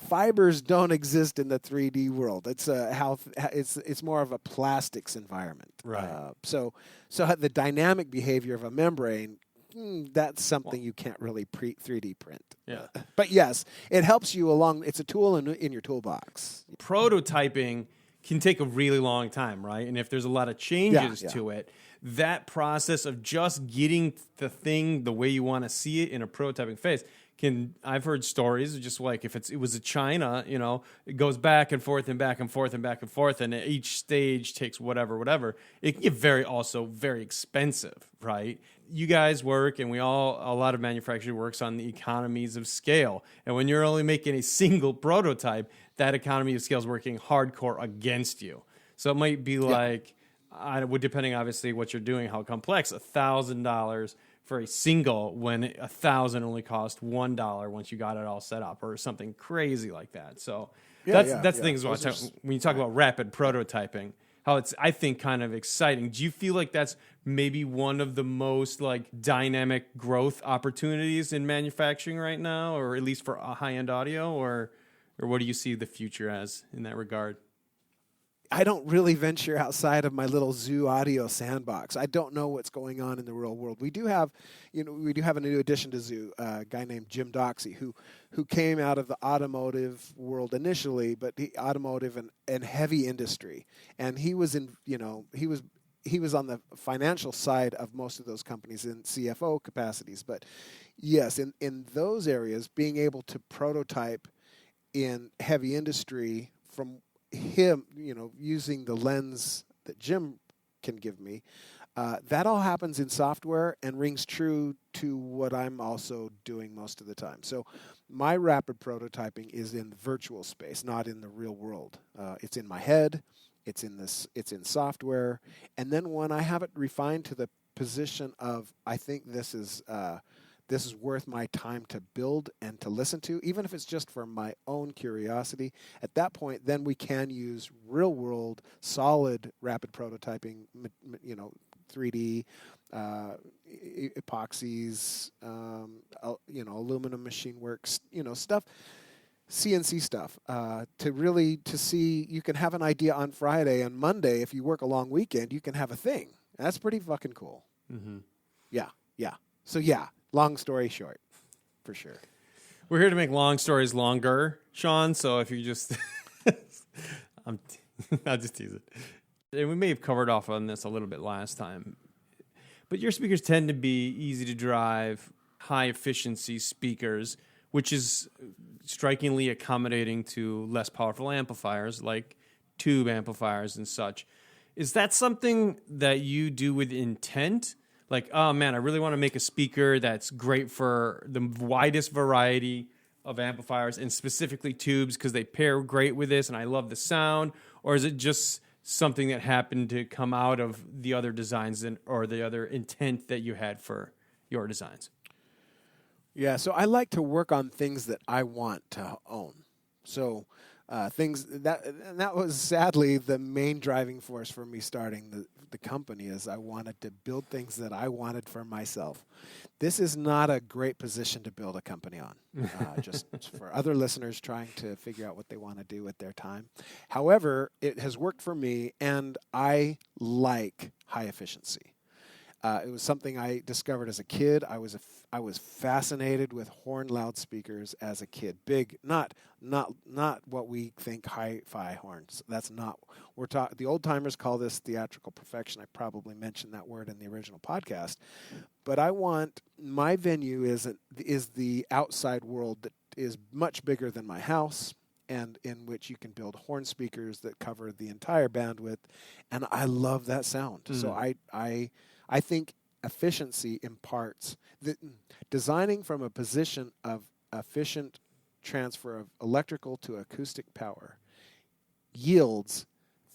fibers don't exist in the 3D world. It's it's more of a plastics environment. Right. So the dynamic behavior of a membrane, that's something you can't really 3D print. Yeah. But yes, it helps you along. It's a tool in your toolbox. Prototyping can take a really long time, right? And if there's a lot of changes to it, that process of just getting the thing the way you want to see it in a prototyping phase I've heard stories of just like if it was a China, it goes back and forth and back and forth and back and forth, and each stage takes whatever. It can get very expensive, right? You guys work, and a lot of manufacturing works on the economies of scale. And when you're only making a single prototype, that economy of scale is working hardcore against you. So it might be like, depending obviously what you're doing, how complex, $1,000 for a single when 1,000 only cost $1 once you got it all set up, or something crazy like that. So that's things when you talk about rapid prototyping, how it's, I think, kind of exciting. Do you feel like that's maybe one of the most like dynamic growth opportunities in manufacturing right now, or at least for high-end audio, or what do you see the future as in that regard? I don't really venture outside of my little zoo audio sandbox. I don't know what's going on in the real world. We do have a new addition to zoo, a guy named Jim Doxey, who came out of the automotive world initially, but automotive and heavy industry, and he was on the financial side of most of those companies in CFO capacities. But yes, in those areas, being able to prototype in heavy industry from him, using the lens that Jim can give me, that all happens in software and rings true to what I'm also doing most of the time. So my rapid prototyping is in the virtual space, not in the real world. It's in my head, it's in software, and then when I have it refined to the position of, I think this is this is worth my time to build and to listen to, even if it's just for my own curiosity. At that point, then we can use real-world, solid, rapid prototyping, 3D, epoxies, aluminum machine works, stuff, CNC stuff, to see. You can have an idea on Friday, and Monday, if you work a long weekend, you can have a thing. That's pretty fucking cool. Mm-hmm. Yeah. So long story short, for sure. We're here to make long stories longer, Sean. So if you just, I'll just tease it. And we may have covered off on this a little bit last time, but your speakers tend to be easy to drive, high efficiency speakers, which is strikingly accommodating to less powerful amplifiers like tube amplifiers and such. Is that something that you do with intent? Like, oh man, I really want to make a speaker that's great for the widest variety of amplifiers and specifically tubes because they pair great with this and I love the sound? Or is it just something that happened to come out of the other designs or the other intent that you had for your designs? Yeah, so I like to work on things that I want to own. So things that was sadly the main driving force for me starting the company, is I wanted to build things that I wanted for myself. This is not a great position to build a company on, just for other listeners trying to figure out what they want to do with their time. However, it has worked for me, and I like high efficiency. It was something I discovered as a kid. I was fascinated with horn loudspeakers as a kid. Big, not what we think hi-fi horns. That's not. We're talking. The old timers call this theatrical perfection. I probably mentioned that word in the original podcast. But I want my venue is the outside world that is much bigger than my house, and in which you can build horn speakers that cover the entire bandwidth. And I love that sound. So I think efficiency imparts designing from a position of efficient transfer of electrical to acoustic power yields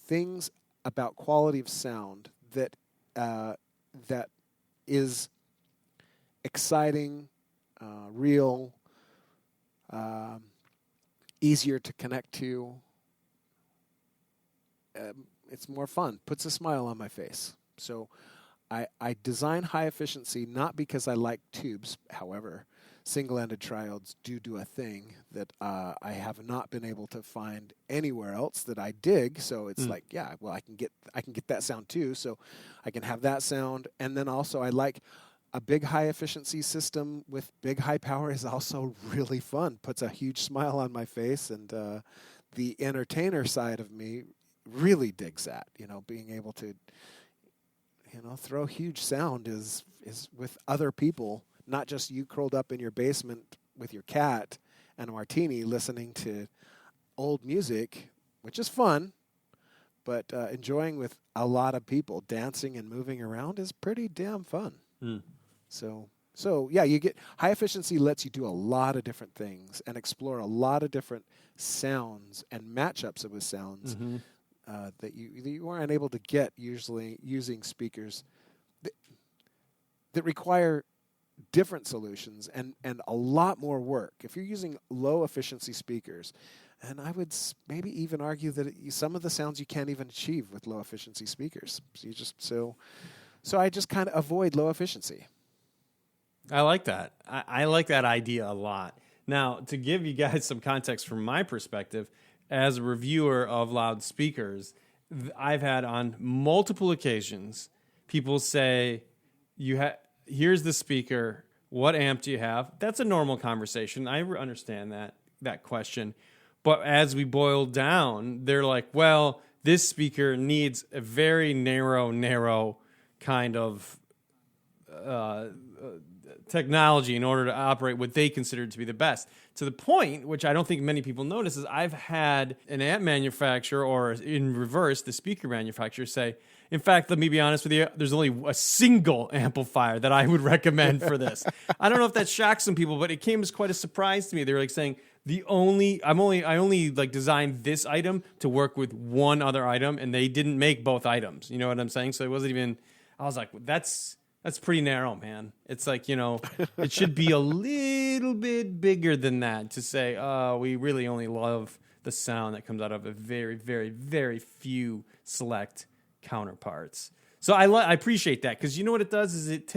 things about quality of sound that is exciting, real, easier to connect to. It's more fun, puts a smile on my face. So I design high efficiency not because I like tubes. However, single-ended triodes do a thing that I have not been able to find anywhere else that I dig. So it's like, yeah, well, I can get that sound too. So I can have that sound, and then also I like a big high efficiency system with big high power is also really fun. Puts a huge smile on my face, and the entertainer side of me really digs that. Being able to throw huge sound is with other people, not just you curled up in your basement with your cat and a martini listening to old music, which is fun, but enjoying with a lot of people dancing and moving around is pretty damn fun. So yeah, you get high efficiency lets you do a lot of different things and explore a lot of different sounds and matchups with sounds. That you aren't able to get usually using speakers that require different solutions and a lot more work. If you're using low efficiency speakers, and I would maybe even argue that some of the sounds you can't even achieve with low efficiency speakers. So I just kind of avoid low efficiency. I like that. I like that idea a lot. Now, to give you guys some context from my perspective, as a reviewer of loudspeakers, I've had on multiple occasions people say, here's the speaker, what amp do you have? That's a normal conversation. I understand that question. But as we boil down, they're like, well, this speaker needs a very narrow kind of technology in order to operate what they consider to be the best. To the point, which I don't think many people notice, is I've had an amp manufacturer, or in reverse, the speaker manufacturer say, in fact, let me be honest with you, there's only a single amplifier that I would recommend for this. I don't know if that shocks some people, but it came as quite a surprise to me. They were like saying, I only like designed this item to work with one other item, and they didn't make both items. You know what I'm saying? So it wasn't even, I was like, that's That's pretty narrow, man. It's like, it should be a little bit bigger than that to say, we really only love the sound that comes out of a very, very, very few select counterparts. So I appreciate that, because you know what it does is it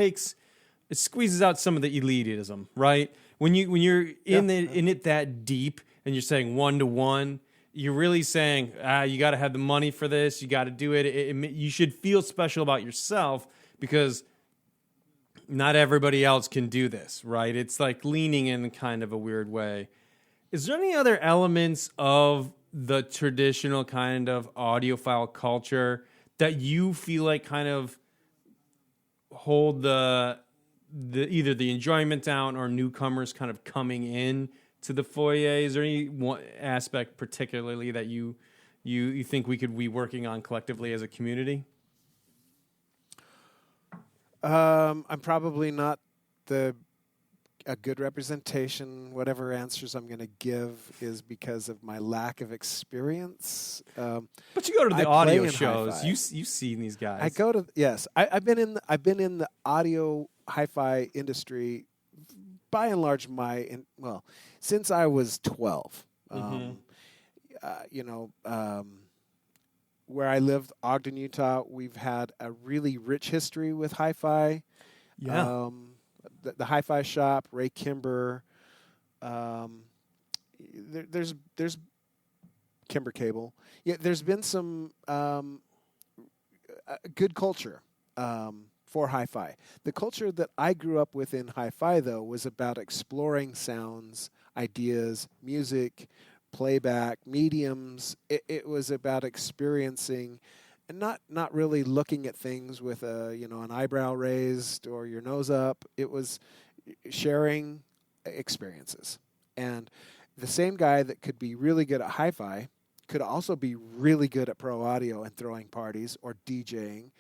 squeezes out some of the elitism, right? When you're in it that deep and you're saying 1-to-1, you're really saying, you got to have the money for this, you got to do it. You should feel special about yourself because not everybody else can do this, right? It's like leaning in kind of a weird way. Is there any other elements of the traditional kind of audiophile culture that you feel like kind of hold the either the enjoyment down or newcomers kind of coming in to the foyer? Is there any one aspect particularly that you think we could be working on collectively as a community? I'm probably not a good representation. Whatever answers I'm going to give is because of my lack of experience. But you go to the audio shows. You've seen these guys. I go to I've been in the audio hi-fi industry by and large since I was 12. Where I lived, Ogden, Utah, we've had a really rich history with hi-fi. Yeah. The hi-fi shop, Ray Kimber. There's Kimber Cable. Yeah, there's been some good culture for hi-fi. The culture that I grew up with in hi-fi, though, was about exploring sounds, ideas, music, playback, mediums. It was about experiencing and not really looking at things with an eyebrow raised or your nose up. It was sharing experiences. And the same guy that could be really good at hi-fi could also be really good at pro audio and throwing parties or DJing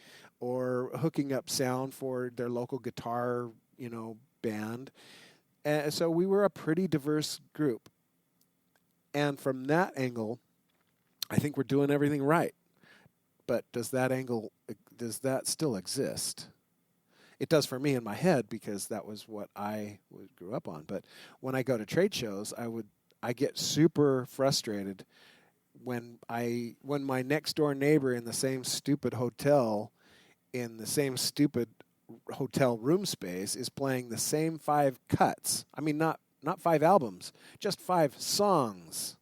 or hooking up sound for their local guitar, band. And so we were a pretty diverse group. And from that angle, I think we're doing everything right. But does that still exist? It does for me in my head because that was what I grew up on. But when I go to trade shows, I get super frustrated when my next door neighbor in the same stupid hotel room space is playing the same 5 cuts. I mean, not 5 albums, just 5 songs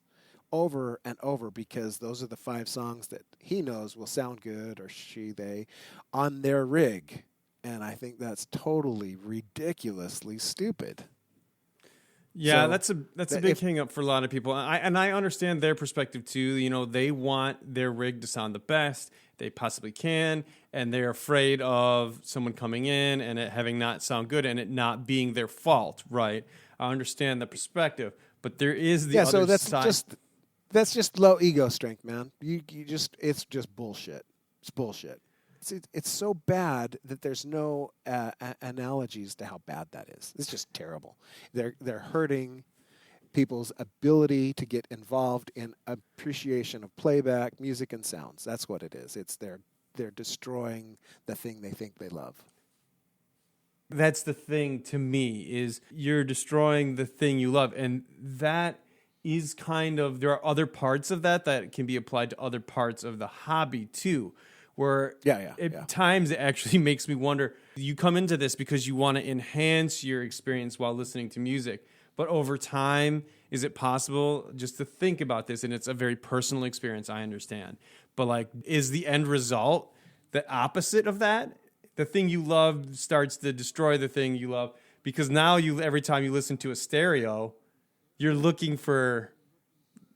over and over, because those are the 5 songs that he knows will sound good, or they on their rig. And I think that's totally ridiculously stupid. Yeah, so that's a big hang up for a lot of people. And I understand their perspective too. They want their rig to sound the best they possibly can, and they're afraid of someone coming in and it having not sound good and it not being their fault, right? I understand the perspective, but there is the other side. That's just low ego strength, man. It's just bullshit. It's bullshit. It's so bad that there's no analogies to how bad that is. It's just terrible. They're hurting people's ability to get involved in appreciation of playback, music, and sounds. That's what it is. It's they're destroying the thing they think they love. That's the thing to me, is you're destroying the thing you love. And that is there are other parts of that can be applied to other parts of the hobby too, where at times it actually makes me wonder, you come into this because you want to enhance your experience while listening to music. But over time, is it possible just to think about this? And it's a very personal experience, I understand. But is the end result the opposite of that? The thing you love starts to destroy the thing you love, because now every time you listen to a stereo, you're looking for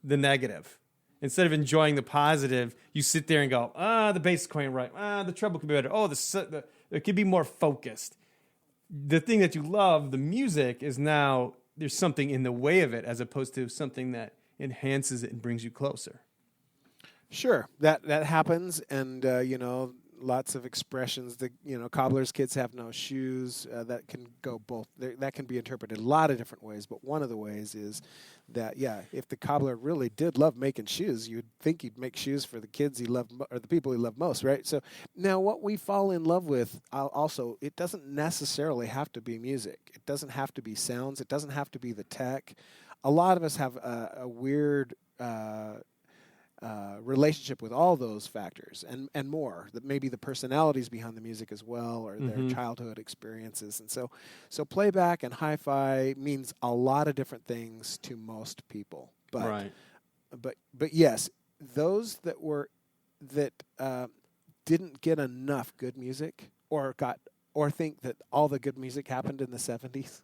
the negative. Instead of enjoying the positive, you sit there and go, the bass is going right. The treble could be better. It could be more focused. The thing that you love, the music, is now there's something in the way of it, as opposed to something that enhances it and brings you closer. Sure, that happens, and lots of expressions. Cobbler's kids have no shoes. That can go both. That can be interpreted a lot of different ways. But one of the ways is that, if the cobbler really did love making shoes, you'd think he'd make shoes for the kids he loved or the people he loved most, right? So now what we fall in love with also, it doesn't necessarily have to be music. It doesn't have to be sounds. It doesn't have to be the tech. A lot of us have a weird relationship with all those factors and more. That maybe the personalities behind the music as well, or their childhood experiences. And so playback and hi-fi means a lot of different things to most people. But yes, those that didn't get enough good music or think that all the good music happened in the 70s.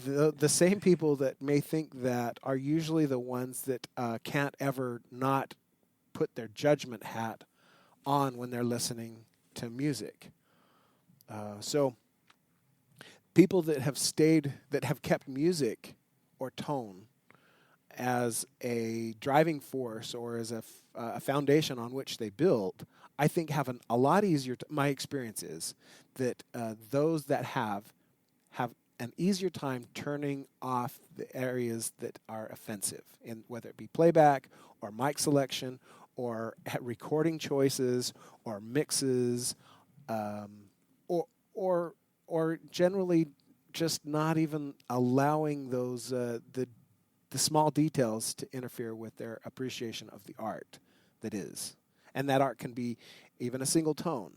The same people that may think that are usually the ones that can't ever not put their judgment hat on when they're listening to music. So people that have kept music or tone as a driving force or as a foundation on which they build, I think have a lot easier. My experience is that those that have an easier time turning off the areas that are offensive, whether it be playback or mic selection or recording choices or mixes, or generally just not even allowing those the small details to interfere with their appreciation of the art that is. And that art can be even a single tone.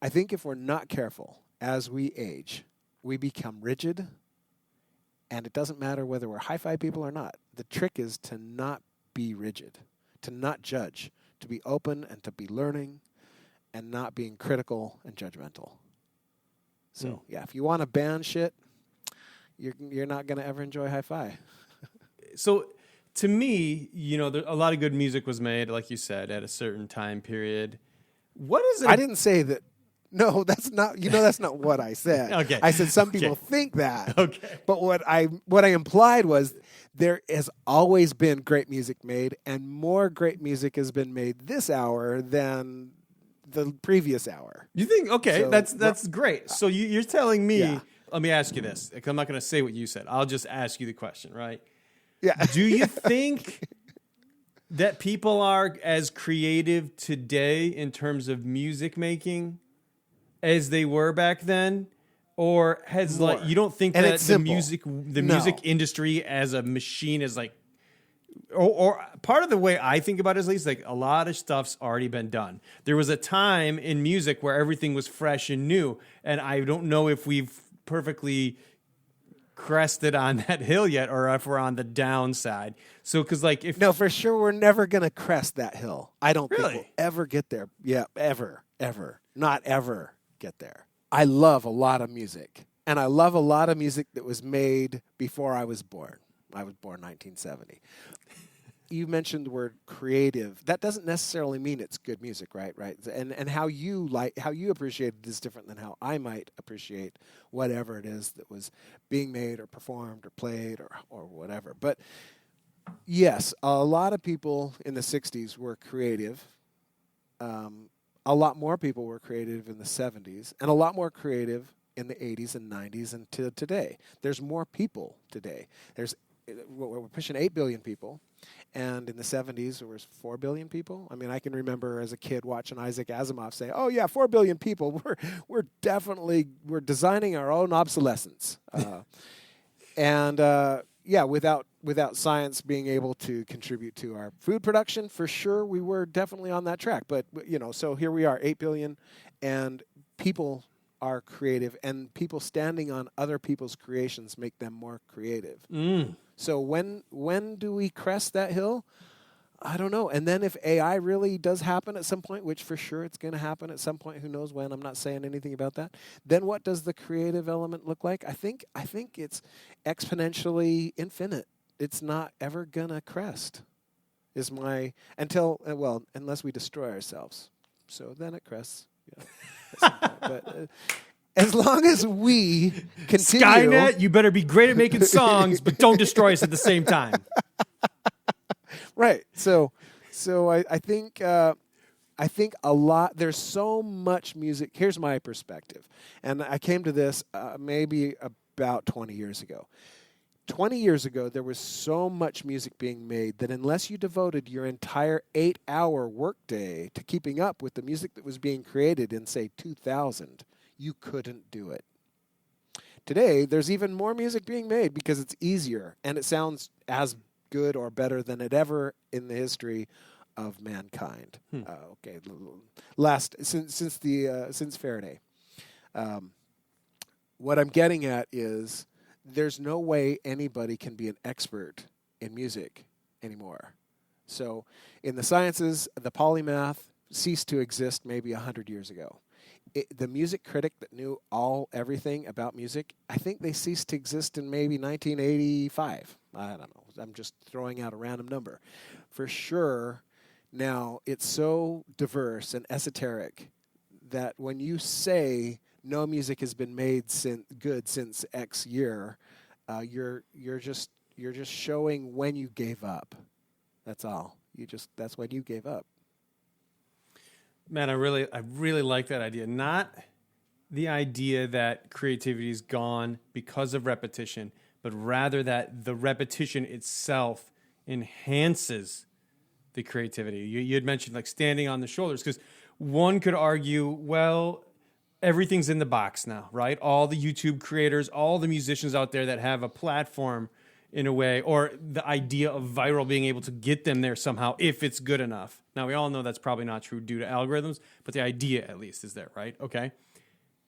I think if we're not careful as we age, we become rigid, and it doesn't matter whether we're hi-fi people or not. The trick is to not be rigid, to not judge, to be open and to be learning and not being critical and judgmental. So, if you want to ban shit, you're not going to ever enjoy hi-fi. So, to me, a lot of good music was made, like you said, at a certain time period. What is it? I didn't say that. No, that's not. That's not what I said. Okay. I said some people think that. Okay. But what I implied was there has always been great music made, and more great music has been made this hour than the previous hour. You think? Okay, So, that's great. So you're telling me? Yeah. Let me ask you this. 'Cause I'm not going to say what you said. I'll just ask you the question, right? Yeah. Do you think that people are as creative today in terms of music making as they were back then? Or has More. you don't think And that it's the simple. music industry as a machine is like, or part of the way I think about it is at least like a lot of stuff's already been done. There was a time in music where everything was fresh and new, and I don't know if we've perfectly crested on that hill yet, or if we're on the downside. So, because like if No, for sure, we're never going to crest that hill. I don't Really? think we'll ever get there. Yeah, ever, not ever get there. I love a lot of music, and I love a lot of music that was made before I was born. I was born 1970. You mentioned the word creative. That doesn't necessarily mean it's good music, right? And how you appreciate it is different than how I might appreciate whatever it is that was being made or performed or played or whatever. But yes, a lot of people in the 60s were creative. A lot more people were creative in the 70s, and a lot more creative in the 80s and 90s and to today. There's more people today. We're pushing 8 billion people. And in the 70s, there was 4 billion people. I mean, I can remember as a kid watching Isaac Asimov say, "Oh yeah, 4 billion people. We're designing our own obsolescence." Without science being able to contribute to our food production, for sure, we were definitely on that track. But so here we are, 8 billion, and people are creative, and people standing on other people's creations make them more creative. So when do we crest that hill? I don't know. And then if AI really does happen at some point, which for sure it's going to happen at some point, who knows when, I'm not saying anything about that, then what does the creative element look like? I think it's exponentially infinite. It's not ever going to crest, unless we destroy ourselves. So then it crests. Yeah. But as long as we continue... Skynet, you better be great at making songs, but don't destroy us at the same time. Right. So I think I think there's so much music. Here's my perspective. And I came to this maybe about 20 years ago. 20 years ago, there was so much music being made that unless you devoted your entire 8-hour workday to keeping up with the music that was being created in, say, 2000, you couldn't do it. Today, there's even more music being made because it's easier and it sounds as good or better than it ever in the history of mankind. Since Faraday. What I'm getting at is there's no way anybody can be an expert in music anymore. So in the sciences, the polymath ceased to exist maybe 100 years ago. The music critic that knew everything about music, I think they ceased to exist in maybe 1985. I don't know. I'm just throwing out a random number. For sure, now it's so diverse and esoteric that when you say no music has been made since X year, you're just showing when you gave up. That's all. That's when you gave up. Man, I really like that idea. Not the idea that creativity is gone because of repetition, but rather that the repetition itself enhances the creativity. You had mentioned like standing on the shoulders, because one could argue, well, everything's in the box now, right? All the YouTube creators, all the musicians out there that have a platform in a way, or the idea of viral being able to get them there somehow if it's good enough. Now, we all know that's probably not true due to algorithms, but the idea at least is there, right? Okay.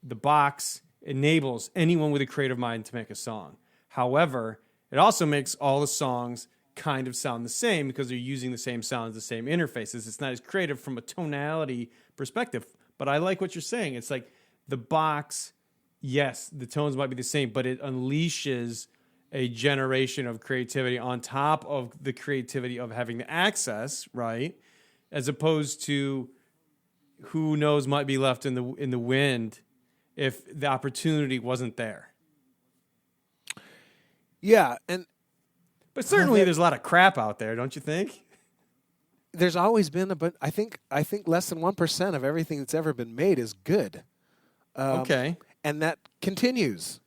The box enables anyone with a creative mind to make a song. However, it also makes all the songs kind of sound the same because they're using the same sounds, the same interfaces. It's not as creative from a tonality perspective, but I like what you're saying. It's like the box, yes, the tones might be the same, but it unleashes a generation of creativity on top of the creativity of having the access, right? As opposed to who knows might be left in the wind if the opportunity wasn't there. Yeah, but certainly there's a lot of crap out there, don't you think? There's always been, but I think less than 1% of everything that's ever been made is good. Okay, and that continues.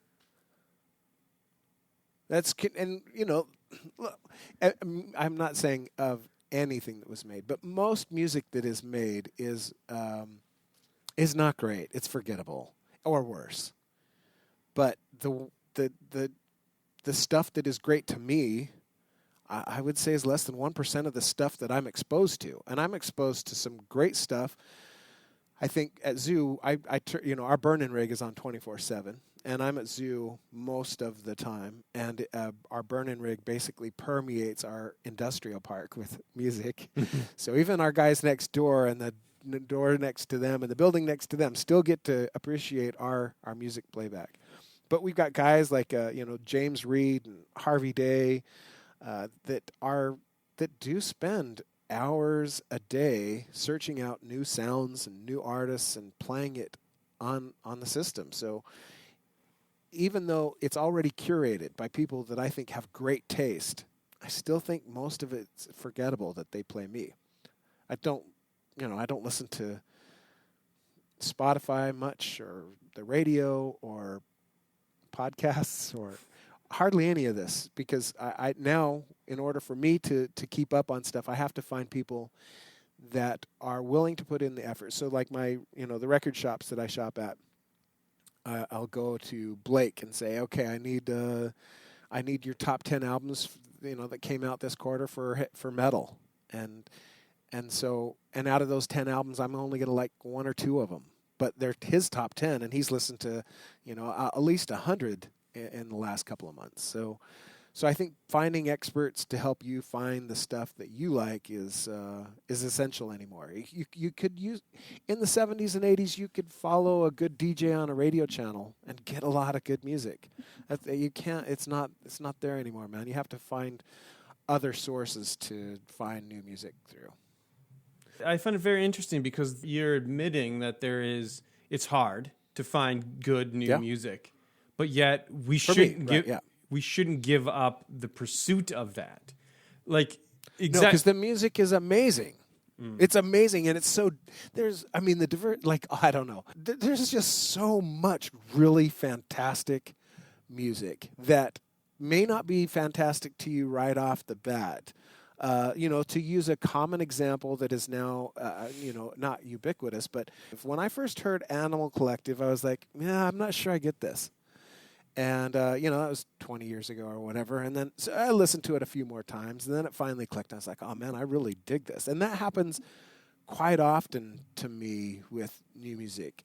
I'm not saying of anything that was made, but most music that is made is not great. It's forgettable or worse. But the stuff that is great to me, I would say, is less than 1% of the stuff that I'm exposed to, and I'm exposed to some great stuff. I think at Zoo, our burn-in rig is on 24/7, and I'm at Zoo most of the time, and our burn-in rig basically permeates our industrial park with music. So even our guys next door and the door next to them and the building next to them still get to appreciate our music playback. But we've got guys like James Reed and Harvey Day that do spend hours a day searching out new sounds and new artists and playing it on the system. So even though it's already curated by people that I think have great taste, I still think most of it's forgettable that they play me. I don't listen to Spotify much or the radio or podcasts or hardly any of this, because I now, in order for me to keep up on stuff, I have to find people that are willing to put in the effort. So like the record shops that I shop at, I'll go to Blake and say, okay, I need your top 10 albums, that came out this quarter for metal. And out of those 10 albums, I'm only going to like one or two of them, but they're his top 10, and he's listened to, at least 100 in the last couple of months. So I think finding experts to help you find the stuff that you like is essential anymore. You could use, in the 70s and 80s, you could follow a good DJ on a radio channel and get a lot of good music. You can't. It's not there anymore, man. You have to find other sources to find new music through. I find it very interesting because you're admitting that it's hard to find good new music. But yet we shouldn't give up the pursuit of that. Like, No, because the music is amazing. It's amazing, and it's so I don't know. There's just so much really fantastic music that may not be fantastic to you right off the bat. To use a common example that is now, not ubiquitous, but when I first heard Animal Collective, I was like, yeah, I'm not sure I get this. And, that was 20 years ago or whatever. And then so I listened to it a few more times, and then it finally clicked. I was like, oh, man, I really dig this. And that happens quite often to me with new music.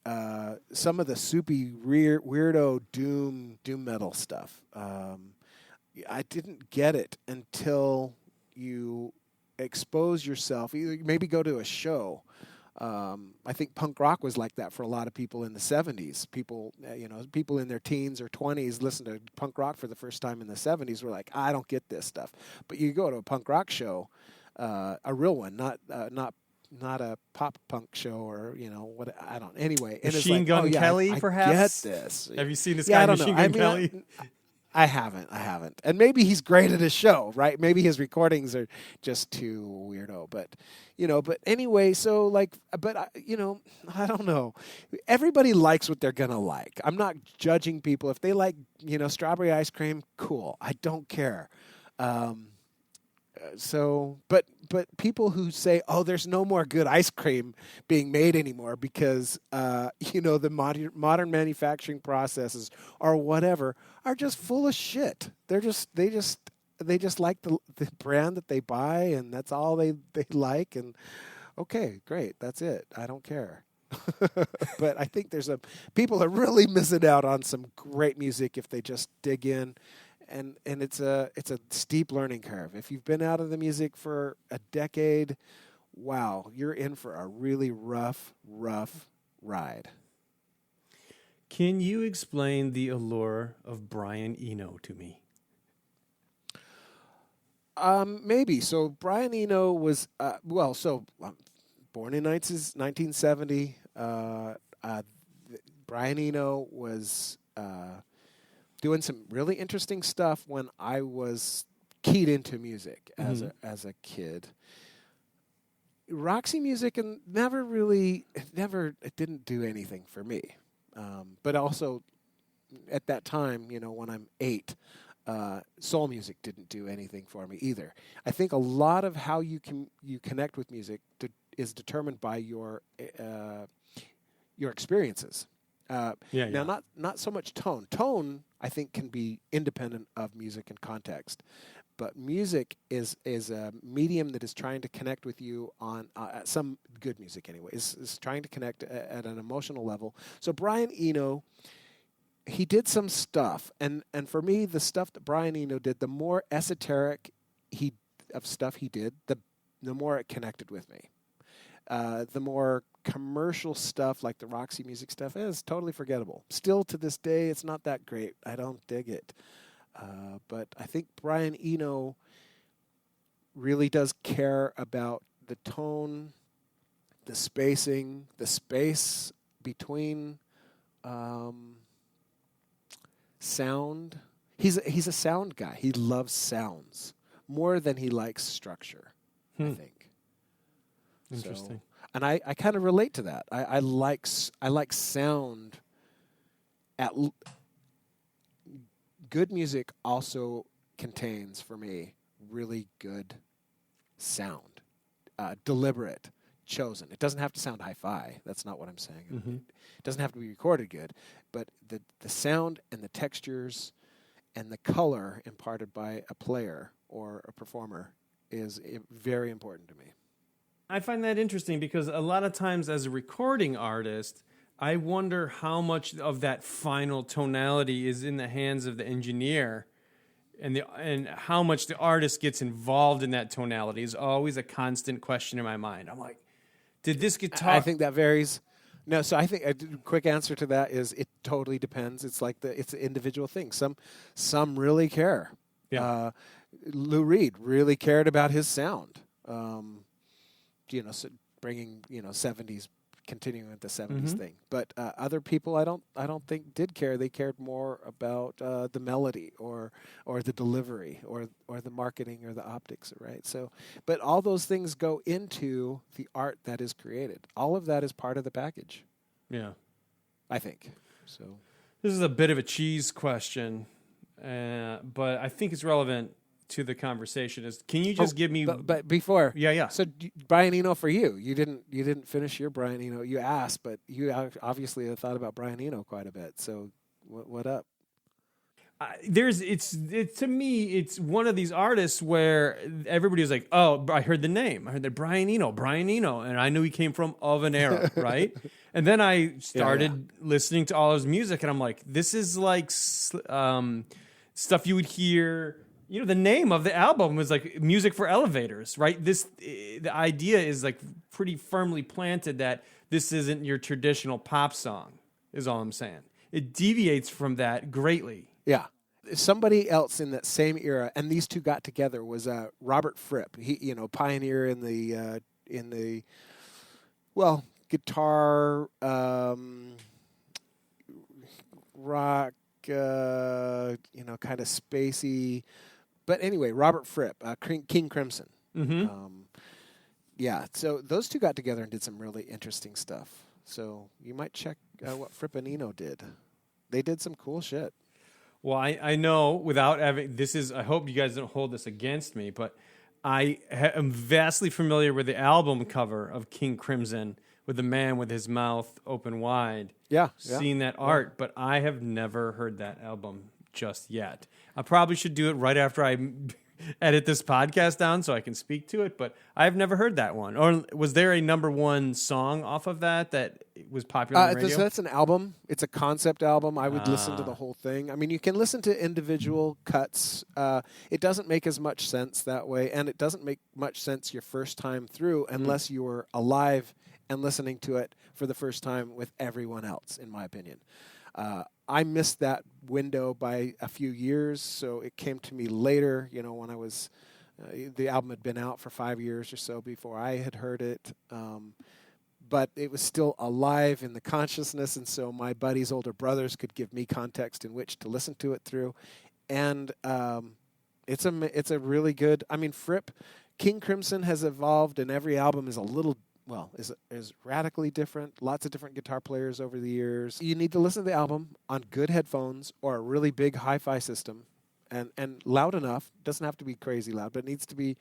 Some of the soupy, weirdo doom metal stuff. I didn't get it until you expose yourself. Maybe go to a show. I think punk rock was like that for a lot of people in the 70s. People in their teens or 20s listened to punk rock for the first time in the 70s were like, I don't get this stuff. But you go to a punk rock show, a real one, not a pop punk show or what I don't. Anyway, and Machine it's like, Gun Kelly, I perhaps. Get this. Have you seen this guy, Machine Gun Kelly? I haven't. And maybe he's great at his show, right? Maybe his recordings are just too weirdo. But anyway, so I don't know. Everybody likes what they're gonna like. I'm not judging people if they like, strawberry ice cream. Cool. I don't care. But people who say, oh, there's no more good ice cream being made anymore because, the modern manufacturing processes or whatever are just full of shit. They just like the brand that they buy, and that's all they like. And okay, great, that's it. I don't care. But I think people are really missing out on some great music if they just dig in. And it's a steep learning curve. If you've been out of the music for a decade, wow, you're in for a really rough ride. Can you explain the allure of Brian Eno to me? Maybe. So Brian Eno was born in 1970. Brian Eno was doing some really interesting stuff when I was keyed into music as a kid. Roxy music and it didn't do anything for me. But also at that time, when I'm 8, soul music didn't do anything for me either. I think a lot of how you connect with music is determined by your experiences. Now, not so much tone. Tone, I think, can be independent of music and context. But music is a medium that is trying to connect with you on some good music anyway. Is trying to connect at an emotional level. So Brian Eno, he did some stuff, and for me, the stuff that Brian Eno did, the more esoteric stuff he did, the more it connected with me. The more commercial stuff, like the Roxy music stuff, is totally forgettable. Still to this day, it's not that great. I don't dig it. But I think Brian Eno really does care about the tone, the spacing, the space between sound. He's a sound guy. He loves sounds more than he likes structure, I think. Interesting. So, and I kind of relate to that. I like sound. Good music also contains, for me, really good sound, deliberate, chosen. It doesn't have to sound hi-fi. That's not what I'm saying. Mm-hmm. It doesn't have to be recorded good, but the sound and the textures and the color imparted by a player or a performer is very important to me. I find that interesting because a lot of times as a recording artist, I wonder how much of that final tonality is in the hands of the engineer and how much the artist gets involved in that tonality is always a constant question in my mind. I'm like, did this guitar... I think that varies. No, so I think a quick answer to that is it totally depends. It's like it's an individual thing. Some really care. Yeah. Lou Reed really cared about his sound. So bringing 70s continuing with the 70s thing. But other people, I don't think did care. They cared more about the melody or the delivery or the marketing or the optics, right? So, but all those things go into the art that is created. All of that is part of the package. Yeah, I think so. This is a bit of a cheese question, but I think it's relevant to the conversation. Can you just give me? But before, yeah. So Brian Eno for you. You didn't finish your Brian Eno. You asked, but you obviously have thought about Brian Eno quite a bit. So what up? To me, it's one of these artists where everybody was like, oh, I heard the name. I heard that Brian Eno, and I knew he came from of an era, right? And then I started listening to all his music, and I'm like, this is like stuff you would hear. You know, the name of the album was like Music for Elevators, right? The idea is like pretty firmly planted that this isn't your traditional pop song, is all I'm saying. It deviates from that greatly. Yeah. Somebody else in that same era, and these two got together, was Robert Fripp. He, pioneer in the guitar, rock, kind of spacey. But anyway, Robert Fripp, King Crimson. So those two got together and did some really interesting stuff. So you might check what Fripp and Eno did. They did some cool shit. Well, I know without having I hope you guys don't hold this against me, but I am vastly familiar with the album cover of King Crimson with the man with his mouth open wide. Seen that art, but I have never heard that album just yet. I probably should do it right after I edit this podcast down so I can speak to it, but I've never heard that one. Or was there a number one song off of that was popular on radio? So that's an album. It's a concept album. I would listen to the whole thing. I mean, you can listen to individual cuts. It doesn't make as much sense that way, and it doesn't make much sense your first time through unless you were alive and listening to it for the first time with everyone else, in my opinion. I missed that window by a few years, so it came to me later, when I was, the album had been out for 5 years or so before I had heard it, but it was still alive in the consciousness, and so my buddy's older brothers could give me context in which to listen to it through, and it's a really good, Fripp, King Crimson has evolved, and every album is a little is radically different. Lots of different guitar players over the years. You need to listen to the album on good headphones or a really big hi-fi system and loud enough. Doesn't have to be crazy loud, but it needs to be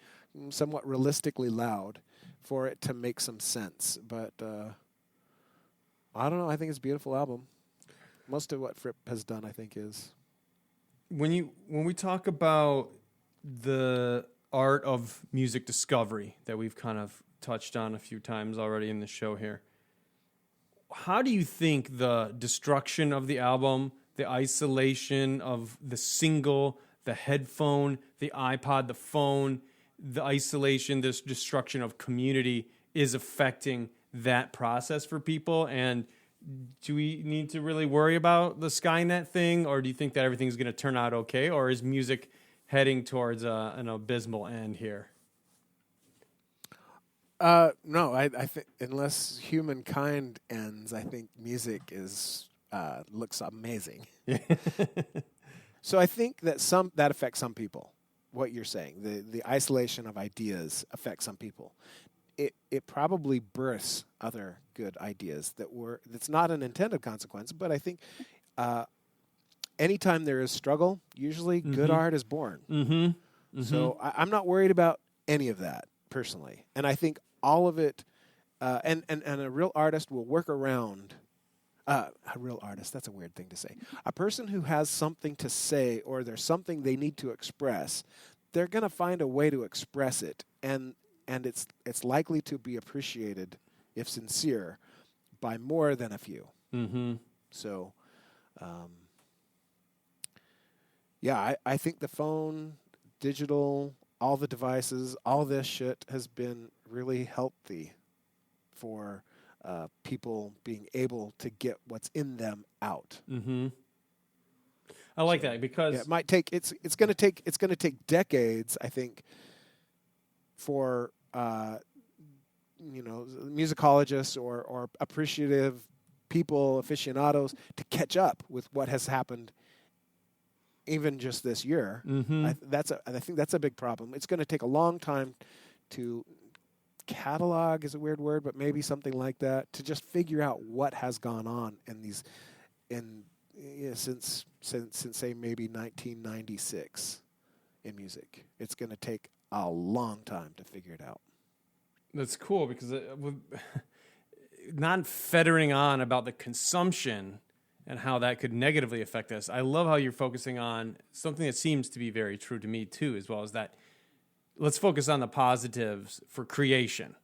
somewhat realistically loud for it to make some sense. But I don't know. I think it's a beautiful album. Most of what Fripp has done, I think, is. When we talk about the art of music discovery that we've kind of touched on a few times already in the show here, how do you think the destruction of the album, the isolation of the single, the headphone, the iPod, the phone, the isolation, this destruction of community is affecting that process for people? And do we need to really worry about the Skynet thing, or do you think that everything's going to turn out okay, or is music heading towards an abysmal end here? No, I think unless humankind ends, I think music looks amazing. So I think that that affects some people. What you're saying, the isolation of ideas affects some people. It probably births other good ideas that's not an intended consequence, but I think anytime there is struggle, usually good art is born. So I'm not worried about any of that personally, and I think all of it, and a real artist will work around. A real artist, that's a weird thing to say. A person who has something to say or there's something they need to express, they're going to find a way to express it, and it's likely to be appreciated, if sincere, by more than a few. So, I think the phone, digital, all the devices, all this shit has been really healthy for people being able to get what's in them out. I like that because it might take it's going to take decades, I think, for musicologists or appreciative people, aficionados, to catch up with what has happened even just this year. Mm-hmm. I think that's a big problem. It's going to take a long time to catalog is a weird word, but maybe something like that, to just figure out what has gone on since say maybe 1996 in music. It's going to take a long time to figure it out. That's cool because not fettering on about the consumption and how that could negatively affect us. I love how you're focusing on something that seems to be very true to me too, as well as that. Let's focus on the positives for creation,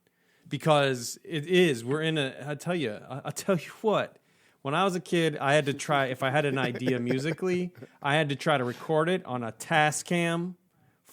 because I'll tell you what, when I was a kid, I had to try, if I had an idea musically, I had to try to record it on a Tascam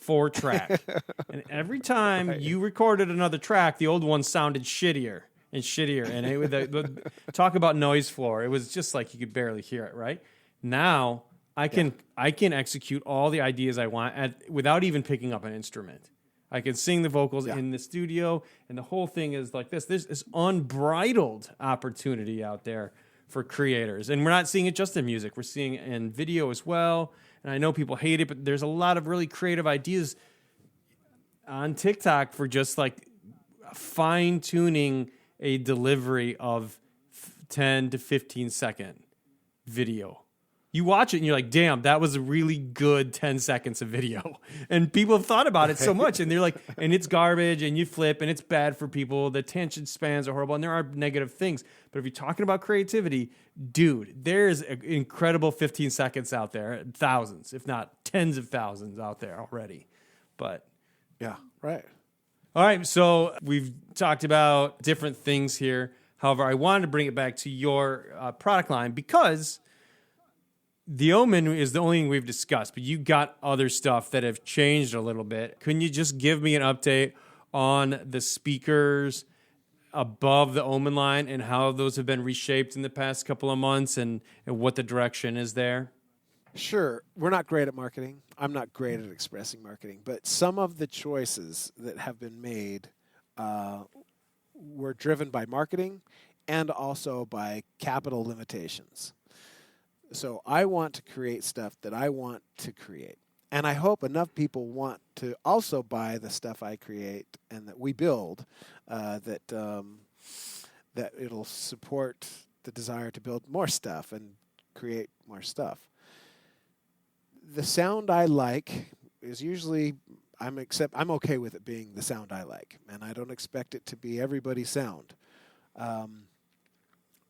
4-track. And every time you recorded another track, the old one sounded shittier and shittier. And it would talk about noise floor. It was just like you could barely hear it, right? Now I can execute all the ideas I want without even picking up an instrument. I can sing the vocals in the studio, and the whole thing is like this. There's this unbridled opportunity out there for creators. And we're not seeing it just in music. We're seeing it in video as well. And I know people hate it, but there's a lot of really creative ideas on TikTok for just like fine-tuning a delivery of 10 to 15 second video. You watch it and you're like, damn, that was a really good 10 seconds of video. And people have thought about it so much, and they're like, and it's garbage, and you flip, and it's bad for people. The attention spans are horrible, and there are negative things. But if you're talking about creativity, dude, there's an incredible 15 seconds out there, thousands, if not tens of thousands out there already. But yeah, right. All right, so we've talked about different things here. However, I wanted to bring it back to your product line, because the Omen is the only thing we've discussed, but you got other stuff that have changed a little bit. Can you just give me an update on the speakers above the Omen line and how those have been reshaped in the past couple of months, and what the direction is there? Sure. We're not great at marketing. I'm not great at expressing marketing, but some of the choices that have been made were driven by marketing and also by capital limitations. So I want to create stuff that I want to create. And I hope enough people want to also buy the stuff I create and that we build, that it'll support the desire to build more stuff and create more stuff. The sound I like is usually, I'm okay with it being the sound I like, and I don't expect it to be everybody's sound.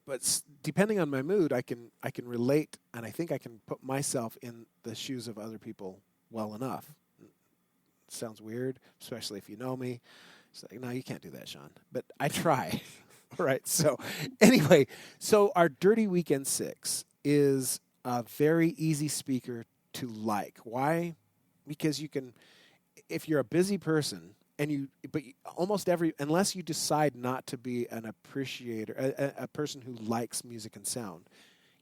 But depending on my mood, I can relate, and I think I can put myself in the shoes of other people well enough. It sounds weird, especially if you know me. It's like, no, you can't do that, Sean. But I try. Right. So anyway, our Dirty Weekend 6 is a very easy speaker to like. Why? Because you can, if you're a busy person, unless you decide not to be an appreciator, a person who likes music and sound,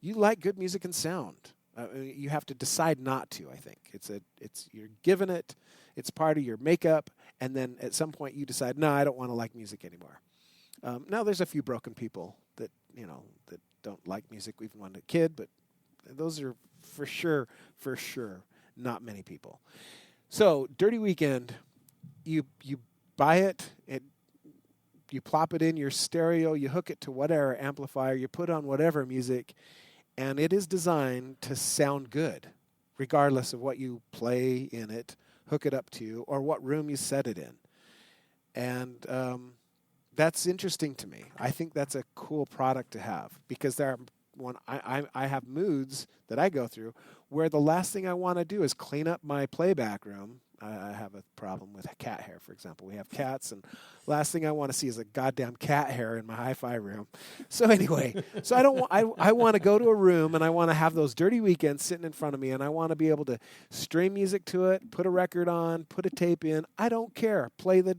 you like good music and sound. You have to decide not to. I think you're given it. It's part of your makeup, and then at some point you decide, no, I don't want to like music anymore. Now there's a few broken people that don't like music even when they're a kid, but those are for sure not many people. So Dirty Weekend. You buy it, you plop it in your stereo, you hook it to whatever amplifier, you put on whatever music, and it is designed to sound good, regardless of what you play in it, hook it up to, or what room you set it in. And that's interesting to me. I think that's a cool product to have, because I have moods that I go through where the last thing I want to do is clean up my playback room. I have a problem with cat hair, for example. We have cats, and last thing I want to see is a goddamn cat hair in my HiFi room. So anyway, I want to go to a room, and I want to have those Dirty Weekends sitting in front of me, and I want to be able to stream music to it, put a record on, put a tape in. I don't care. Play the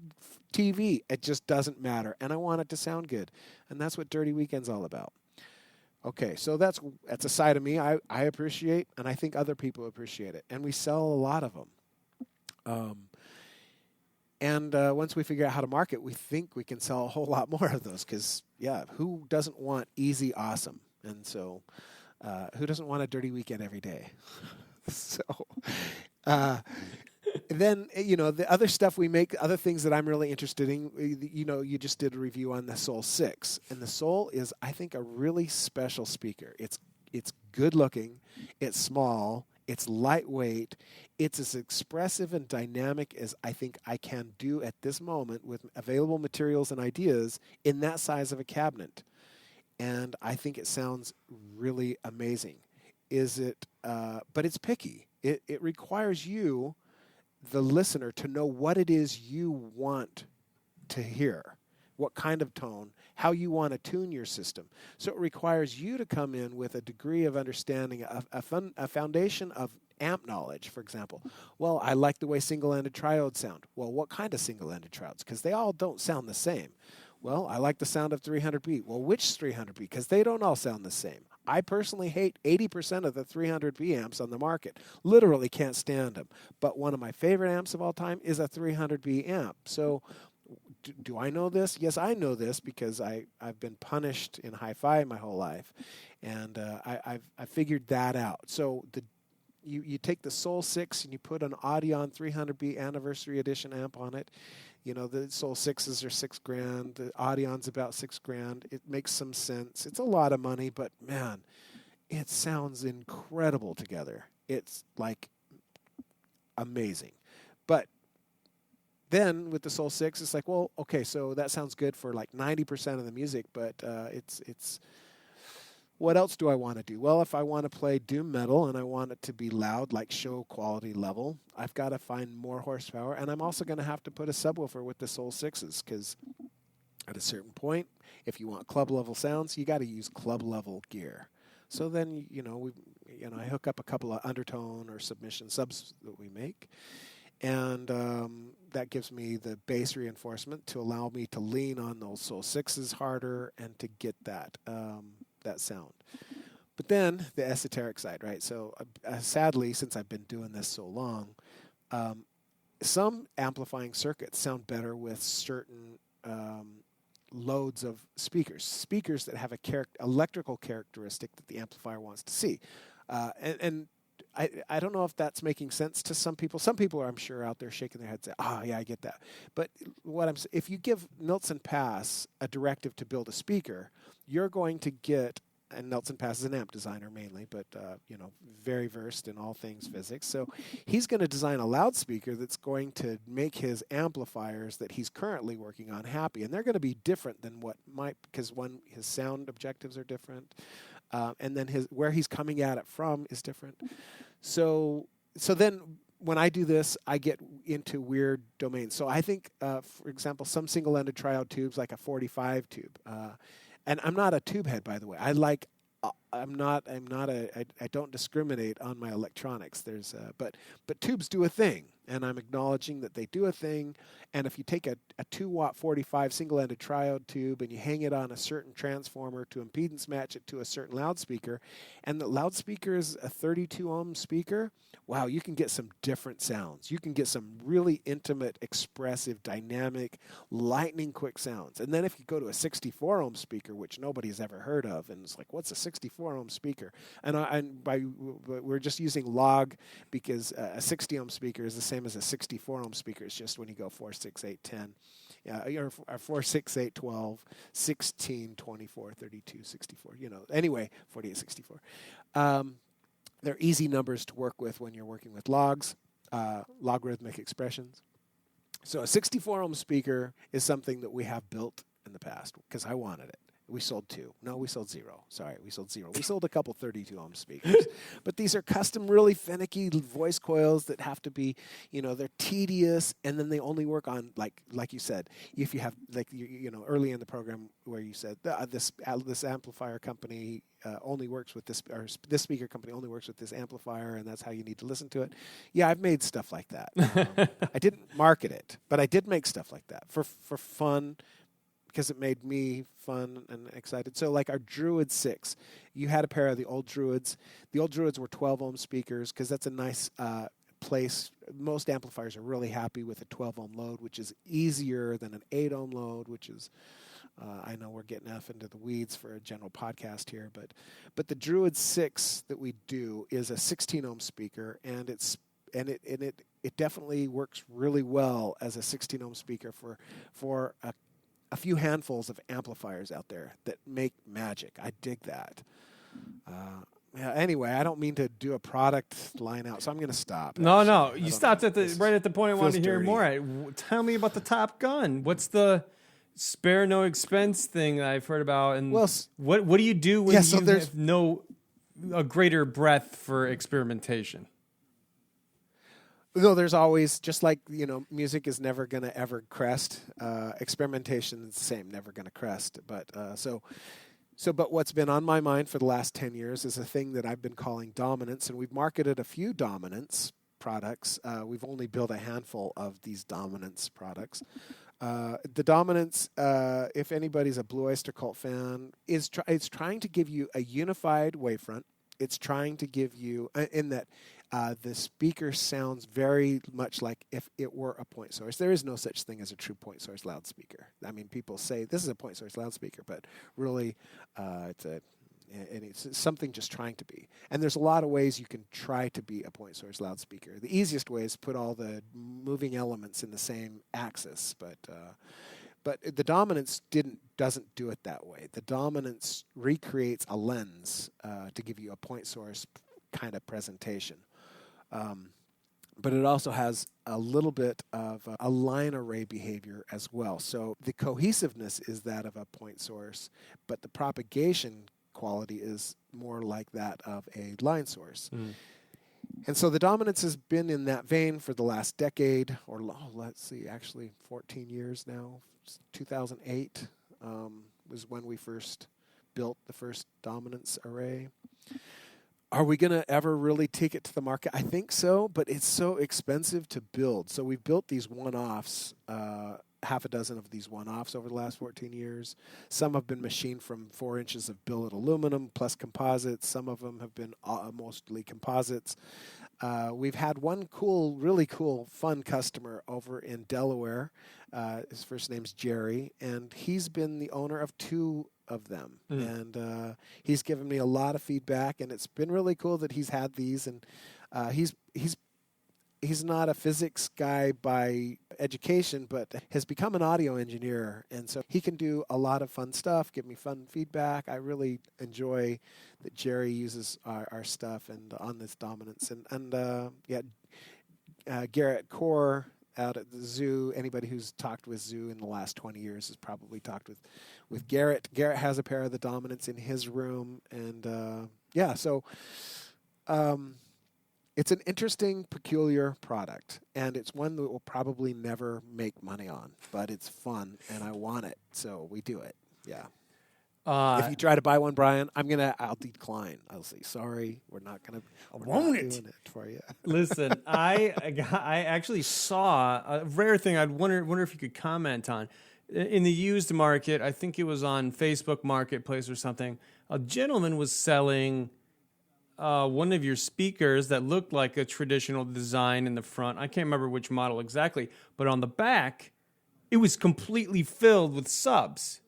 TV. It just doesn't matter, and I want it to sound good. And that's what Dirty Weekend's all about. Okay, so that's a side of me I appreciate, and I think other people appreciate it. And we sell a lot of them. And once we figure out how to market, we think we can sell a whole lot more of those because, who doesn't want easy, awesome? And so who doesn't want a dirty weekend every day? So then, the other stuff we make, other things that I'm really interested in, you just did a review on the Soul 6. And the Soul is, I think, a really special speaker. It's good looking, it's small, it's lightweight, it's as expressive and dynamic as I think I can do at this moment with available materials and ideas in that size of a cabinet. And I think it sounds really amazing. But it's picky. It requires you, the listener, to know what it is you want to hear, what kind of tone, how you want to tune your system. So it requires you to come in with a degree of understanding, a foundation of amp knowledge, for example. Well, I like the way single-ended triodes sound. Well, what kind of single-ended triodes? Because they all don't sound the same. Well, I like the sound of 300B. Well, which 300B? Because they don't all sound the same. I personally hate 80% of the 300B amps on the market. Literally can't stand them. But one of my favorite amps of all time is a 300B amp. So do I know this? Yes, I know this because I've been punished in HiFi my whole life. And I've figured that out. So you take the Soul 6 and you put an Audion 300B Anniversary Edition amp on it. The Soul 6s are $6,000. The Audion's about $6,000. It makes some sense. It's a lot of money, but man, it sounds incredible together. It's like amazing. But then with the Soul 6, it's like, well, okay, so that sounds good for like 90% of the music, but it's what else do I want to do? Well, if I want to play doom metal and I want it to be loud, like show quality level, I've got to find more horsepower, and I'm also going to have to put a subwoofer with the Soul 6s because at a certain point, if you want club level sounds, you got to use club level gear. So then, I hook up a couple of undertone or submission subs that we make, and that gives me the bass reinforcement to allow me to lean on those Soul 6s harder and to get that sound. But then the esoteric side, right? So sadly, since I've been doing this so long, some amplifying circuits sound better with certain loads of speakers that have electrical characteristic that the amplifier wants to see. And I don't know if that's making sense to some people. Some people are, I'm sure, out there shaking their heads saying, yeah, I get that. But if you give Nilsson Pass a directive to build a speaker, you're going to get, and Nilsson Pass is an amp designer mainly, but very versed in all things physics. So he's going to design a loudspeaker that's going to make his amplifiers that he's currently working on happy, and they're going to be different than because his sound objectives are different. And then where he's coming at it from is different. So then when I do this, I get into weird domains. So I think, for example, some single-ended triode tubes, like a 45 tube. And I'm not a tube head, by the way. I don't discriminate on my electronics. But tubes do a thing, and I'm acknowledging that they do a thing. And if you take a 2-watt 45 single-ended triode tube and you hang it on a certain transformer to impedance match it to a certain loudspeaker, and the loudspeaker is a 32-ohm speaker, wow, you can get some different sounds. You can get some really intimate, expressive, dynamic, lightning-quick sounds. And then if you go to a 64-ohm speaker, which nobody's ever heard of, and it's like, what's a 64-ohm speaker? And we're just using log because a 60-ohm speaker is the same as a 64-ohm speaker. It's just when you go 4, 6, 8, 10. Or 4, 6, 8, 12, 16, 24, 32, 64. Anyway, 48, 64. They're easy numbers to work with when you're working with logs, logarithmic expressions. So a 64-ohm speaker is something that we have built in the past because I wanted it. We sold 2. No, we sold 0. Sorry, we sold 0. We sold a couple 32-ohm speakers. But these are custom, really finicky voice coils that have to be, they're tedious, and then they only work on, like you said, if you have, early in the program where you said, this amplifier company only works with this, or this speaker company only works with this amplifier, and that's how you need to listen to it. Yeah, I've made stuff like that. I didn't market it, but I did make stuff like that for fun, because it made me fun and excited. So like our Druid 6, you had a pair of the old Druids. The old Druids were 12-ohm speakers because that's a nice place most amplifiers are really happy with a 12 ohm load, which is easier than an 8 ohm load, which is, I know we're getting enough into the weeds for a general podcast here, but the Druid 6 that we do is a 16 ohm speaker, and it definitely works really well as a 16 ohm speaker for a few handfuls of amplifiers out there that make magic. I dig that. Anyway, I don't mean to do a product line out, so I'm going to stop. No, you stopped right at the point I wanted to hear dirty. more. Tell me about the Top Gun. What's the spare no expense thing that I've heard about? And what do you do when you have a greater breadth for experimentation? No, there's always, just like, music is never going to ever crest. Experimentation is the same, never going to crest. But but what's been on my mind for the last 10 years is a thing that I've been calling dominance, and we've marketed a few dominance products. We've only built a handful of these dominance products. The dominance, if anybody's a Blue Oyster Cult fan, it's trying to give you a unified wavefront. It's trying to give you, in that the speaker sounds very much like if it were a point source. There is no such thing as a true point source loudspeaker. I mean, people say this is a point source loudspeaker, but really it's something just trying to be. And there's a lot of ways you can try to be a point source loudspeaker. The easiest way is put all the moving elements in the same axis, but the dominance doesn't do it that way. The dominance recreates a lens to give you a point source kind of presentation. But it also has a little bit of a line array behavior as well. So the cohesiveness is that of a point source, but the propagation quality is more like that of a line source. And so the dominance has been in that vein for the last decade, or let's see, actually 14 years now. 2008 was when we first built the first dominance array. Are we going to ever really take it to the market? I think so, but it's so expensive to build. So we've built these one-offs, half a dozen of these one-offs over the last 14 years. Some have been machined from 4 inches of billet aluminum plus composites. Some of them have been mostly composites. We've had one really cool, fun customer over in Delaware. His first name's Jerry, and he's been the owner of 2 of them. And he's given me a lot of feedback, and it's been really cool that he's had these. And he's not a physics guy by education, but has become an audio engineer, and so he can do a lot of fun stuff, give me fun feedback. I really enjoy that Jerry uses our stuff and on this dominance. And Garrett Core out at the zoo. Anybody who's talked with Zoo in the last 20 years has probably talked with Garrett. Garrett has a pair of the dominants in his room, and it's an interesting, peculiar product, and it's one that we'll probably never make money on, but it's fun, and I want it, so we do it. Yeah. If you try to buy one, Brian, I'll decline. I'll say, sorry, we're not doing it for you. Listen, I actually saw a rare thing. I'd wonder if you could comment on. In the used market, I think it was on Facebook Marketplace or something, a gentleman was selling one of your speakers that looked like a traditional design in the front. I can't remember which model exactly, but on the back, it was completely filled with subs.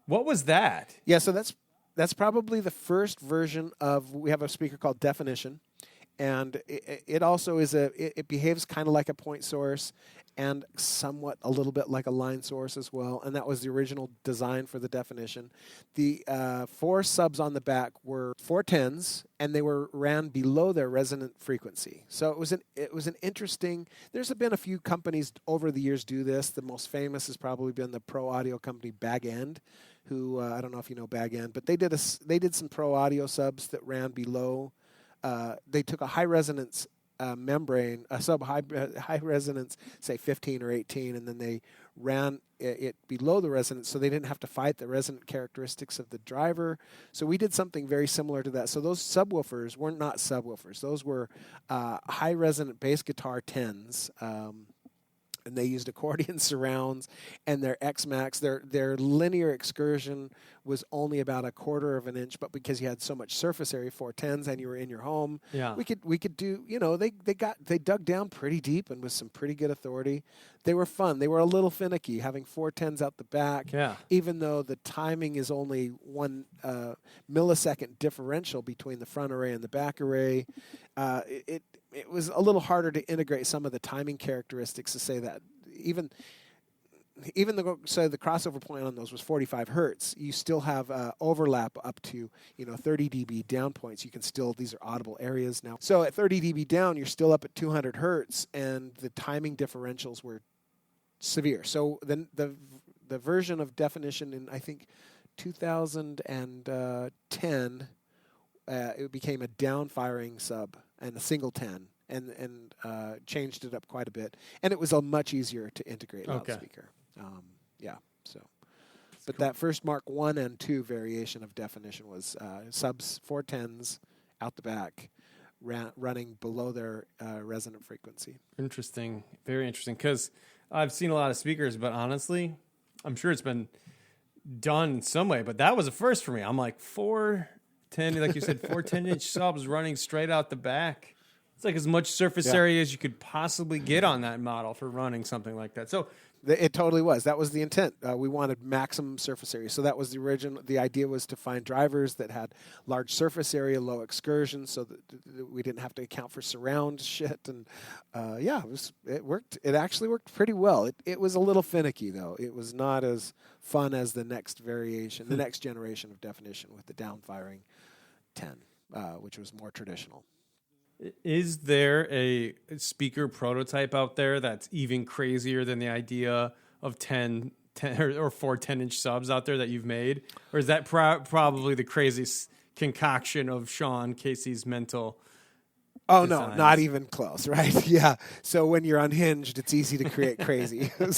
What was that? Yeah, so that's probably the first version of, we have a speaker called Definition, and it also is it behaves kind of like a point source and somewhat a little bit like a line source as well, and that was the original design for the Definition. The 4 subs on the back were 410s, and they ran below their resonant frequency. So it was an interesting. There's been a few companies over the years do this. The most famous has probably been the pro audio company Bag End, who I don't know if you know Bag End, but they did some pro audio subs that ran below. They took a high resonance membrane, a high resonance, say 15 or 18, and then they ran it below the resonance, so they didn't have to fight the resonant characteristics of the driver. So we did something very similar to that. So those subwoofers were not subwoofers; those were high resonant bass guitar 10s. and they used accordion surrounds, and their X-Max, their linear excursion was only about 1/4 of an inch, but because you had so much surface area, 410s, and you were in your home, we could do, they dug down pretty deep and with some pretty good authority. They were fun. They were a little finicky, having 410s out the back, even though the timing is only 1 millisecond differential between the front array and the back array. It was a little harder to integrate some of the timing characteristics to say that even though the crossover point on those was 45 hertz, you still have overlap up to 30 dB down points. You can still, these are audible areas now. So at 30 dB down, you're still up at 200 hertz, and the timing differentials were severe. So then the version of definition in, I think, 2010, it became a down-firing sub and a single 10, and changed it up quite a bit. And it was a much easier to integrate loudspeaker. But that first Mark 1 and 2 variation of definition was subs 410s out the back, running below their resonant frequency. Interesting, very interesting, because I've seen a lot of speakers, but honestly, I'm sure it's been done in some way, but that was a first for me. I'm like 410, like you said, 410-inch subs running straight out the back. It's like as much surface area as you could possibly get on that model for running something like that. So it totally was. That was the intent. We wanted maximum surface area. So that was the original. The idea was to find drivers that had large surface area, low excursion, so that we didn't have to account for surround shit. And it worked. It actually worked pretty well. It was a little finicky though. It was not as fun as the next variation, the next generation of definition with the downfiring 10, which was more traditional. Is there a speaker prototype out there that's even crazier than the idea of 10 or 4 10-inch subs out there that you've made? Or is that probably the craziest concoction of Sean Casey's mental designs? No, not even close, right? Yeah. So when you're unhinged, it's easy to create crazy. No,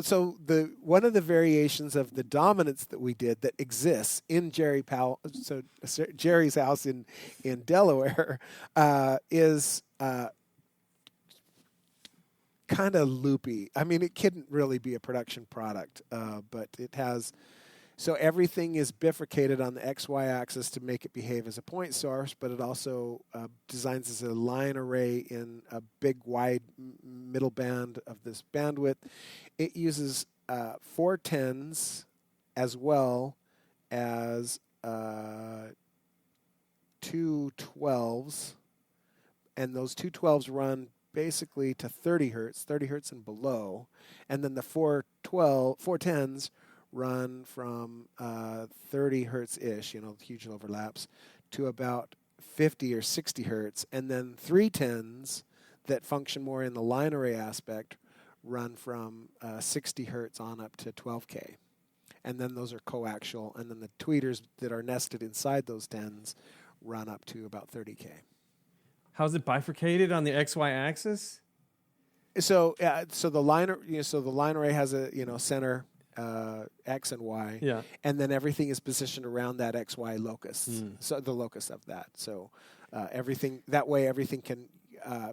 so one of the variations of the dominance that we did that exists in Jerry's house in Delaware is kind of loopy. I mean, it couldn't really be a production product, but it has. So everything is bifurcated on the XY axis to make it behave as a point source, but it also designs as a line array in a big, wide middle band of this bandwidth. It uses 410s as well as 2 12s, and those 2 12s run basically to 30 hertz and below, and then the 410s run from 30 hertz-ish, huge overlaps, to about 50 or 60 hertz. And then 310s that function more in the line array aspect run from 60 hertz on up to 12K. And then those are coaxial. And then the tweeters that are nested inside those 10s run up to about 30K. How's it bifurcated on the XY axis? So the line array has a center X and Y, and then everything is positioned around that XY locus, so the locus of that. So everything can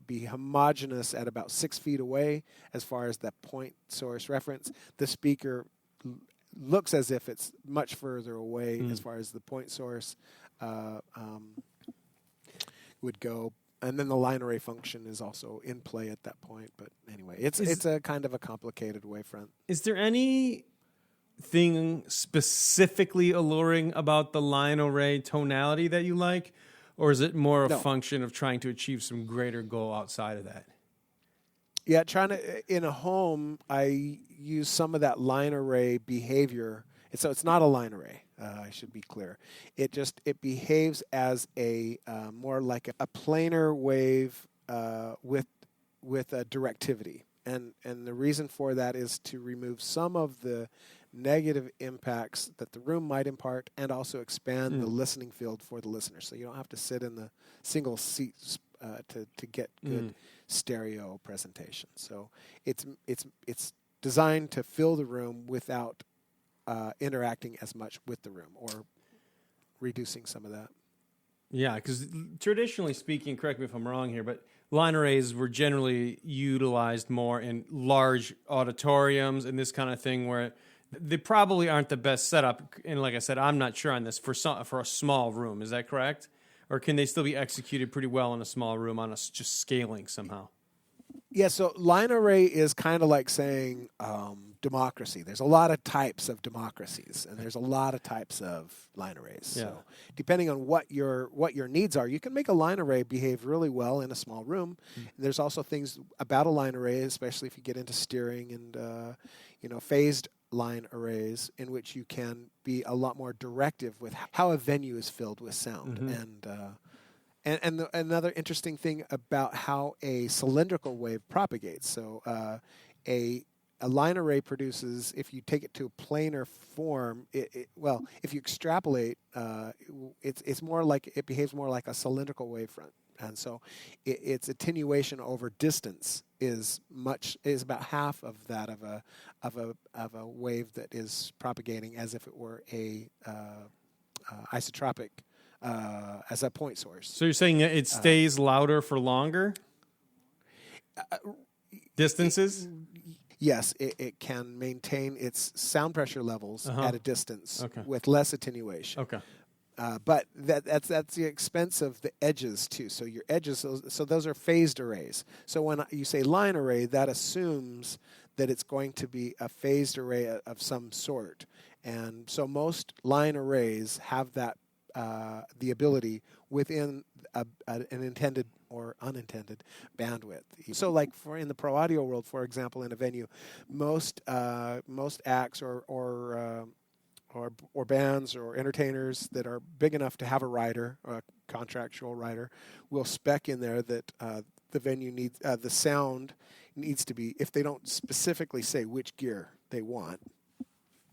be homogeneous at about 6 feet away as far as that point source reference. The speaker looks as if it's much further away as far as the point source would go. And then the line array function is also in play at that point. But anyway, it's a kind of a complicated wavefront. Is there anything specifically alluring about the line array tonality that you like? Or is it more a function of trying to achieve some greater goal outside of that? Yeah, in a home, I use some of that line array behavior. So it's not a line array. I should be clear. It behaves as a more like a planar wave with a directivity, and the reason for that is to remove some of the negative impacts that the room might impart, and also expand the listening field for the listener. So you don't have to sit in the single seat to get good stereo presentation. So it's designed to fill the room without interacting as much with the room or reducing some of that. Yeah, because traditionally speaking, correct me if I'm wrong here, but line arrays were generally utilized more in large auditoriums and this kind of thing, where they probably aren't the best setup. And like I said, I'm not sure on this for a small room. Is that correct? Or can they still be executed pretty well in a small room on just scaling somehow? Yeah, so line array is kind of like saying democracy. There's a lot of types of democracies, and there's a lot of types of line arrays. Yeah. So depending on what your needs are, you can make a line array behave really well in a small room. And there's also things about a line array, especially if you get into steering and phased line arrays, in which you can be a lot more directive with how a venue is filled with sound. And another interesting thing about how a cylindrical wave propagates. So a line array produces, if you take it to a planar form, if you extrapolate, it's more like, it behaves more like a cylindrical wavefront. And so its attenuation over distance is about half of that of a wave that is propagating as if it were a isotropic as a point source. So you're saying it stays louder for longer distances? Yes, it can maintain its sound pressure levels at a distance with less attenuation. Okay. But that's the expense of the edges too. So your edges, so those are phased arrays. So when you say line array, that assumes that it's going to be a phased array of some sort. And so most line arrays have that the ability within an intended or unintended bandwidth. So, like in the pro audio world, for example, in a venue, most acts or bands or entertainers that are big enough to have a rider, a contractual rider, will spec in there that the venue needs the sound needs to be, if they don't specifically say which gear they want,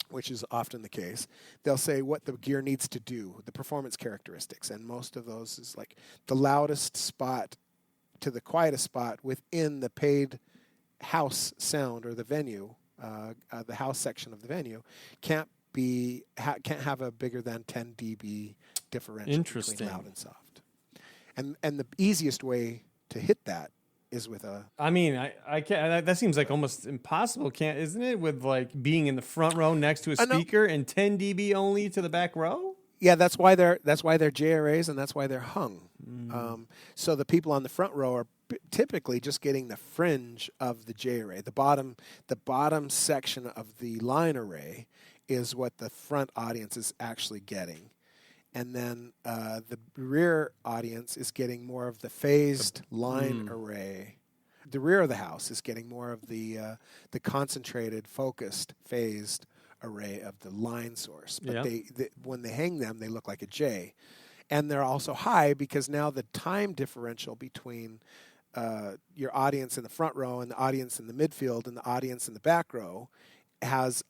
which is often the case, they'll say what the gear needs to do, the performance characteristics, and most of those is like the loudest spot to the quietest spot within the paid house sound or the venue, the house section of the venue, can't have a bigger than 10 dB differential between loud and soft. And the easiest way to hit that is with a... I mean, I can't. That seems like almost impossible, isn't it? With like being in the front row next to a speaker and 10 dB only to the back row. Yeah, that's why they're J arrays, and that's why they're hung. So the people on the front row are typically just getting the fringe of the J array. The bottom section of the line array is what the front audience is actually getting. And then the rear audience is getting more of the phased line array. The rear of the house is getting more of the concentrated, focused, phased array of the line source. But when they hang them, they look like a J. And they're also high because now the time differential between your audience in the front row and the audience in the midfield and the audience in the back row has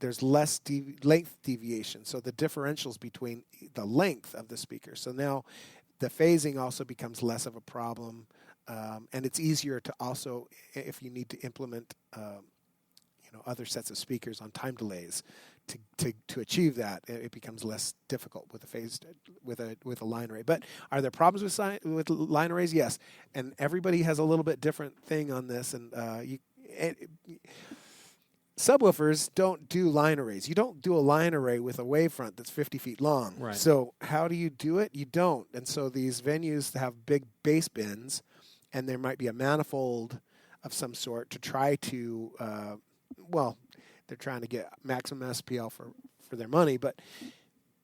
there's less length deviation, so the differentials between the length of the speaker. So now the phasing also becomes less of a problem, and it's easier to also, if you need to implement other sets of speakers on time delays to achieve that, it becomes less difficult with a phased with a line array. But are there problems with line arrays? Yes, and everybody has a little bit different thing on this, and subwoofers don't do line arrays. You don't do a line array with a wavefront that's 50 feet long. Right. So how do you do it? You don't. And so these venues have big bass bins, and there might be a manifold of some sort to try to, they're trying to get maximum SPL for their money. But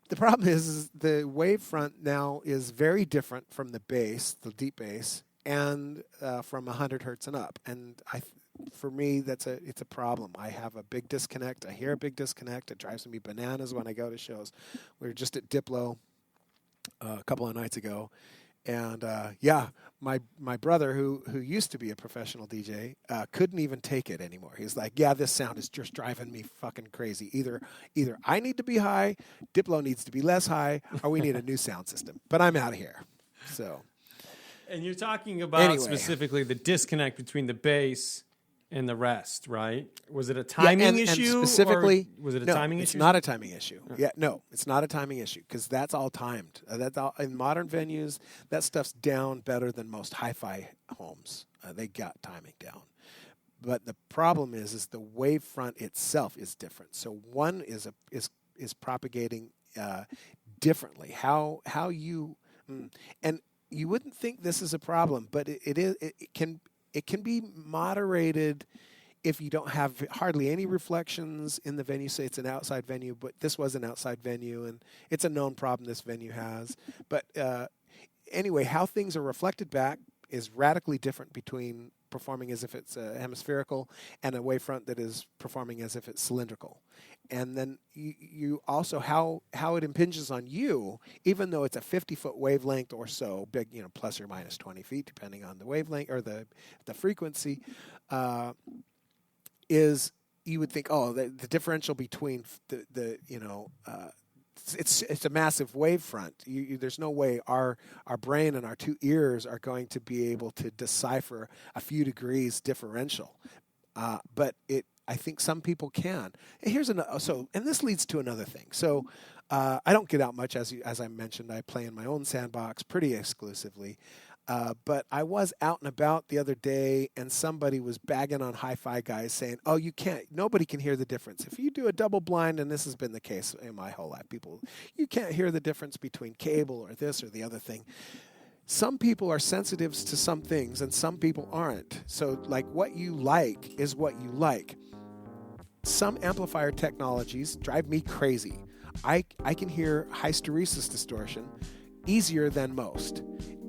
the problem is the wavefront now is very different from the bass, the deep bass, and from 100 hertz and up. And for me, it's a problem. I have a big disconnect. I hear a big disconnect. It drives me bananas when I go to shows. We were just at Diplo a couple of nights ago, and my brother who used to be a professional DJ couldn't even take it anymore. He's like, "Yeah, this sound is just driving me fucking crazy. Either I need to be high, Diplo needs to be less high, or we need a new sound system. But I'm out of here." So. And you're talking about specifically the disconnect between the bass and the rest, right? Was it a timing issue? And specifically, or was it a no, timing it's issue? not a timing issue. Yeah, no, it's not a timing issue because that's all timed. That's all in modern venues. That stuff's down better than most hi-fi homes. They got timing down. But the problem is the wavefront itself is different. So one is propagating differently. How you and you wouldn't think this is a problem, but it can be moderated if you don't have hardly any reflections in the venue. Say it's an outside venue, but this was an outside venue, and it's a known problem this venue has. But anyway, how things are reflected back is radically different between performing as if it's hemispherical and a wavefront that is performing as if it's cylindrical. And then you also how it impinges on you, even though it's a 50-foot wavelength or so, big, plus or minus 20 feet, depending on the wavelength or the frequency, is you would think, the differential between it's a massive wavefront. There's no way our brain and our two ears are going to be able to decipher a few degrees differential. But I think some people can. And and this leads to another thing. So I don't get out much, as I mentioned. I play in my own sandbox pretty exclusively. But I was out and about the other day, and somebody was bagging on hi-fi guys saying, nobody can hear the difference. If you do a double blind, and this has been the case in my whole life, you can't hear the difference between cable or this or the other thing. Some people are sensitive to some things, and some people aren't. So, like, what you like is what you like. Some amplifier technologies drive me crazy. I can hear hysteresis distortion easier than most.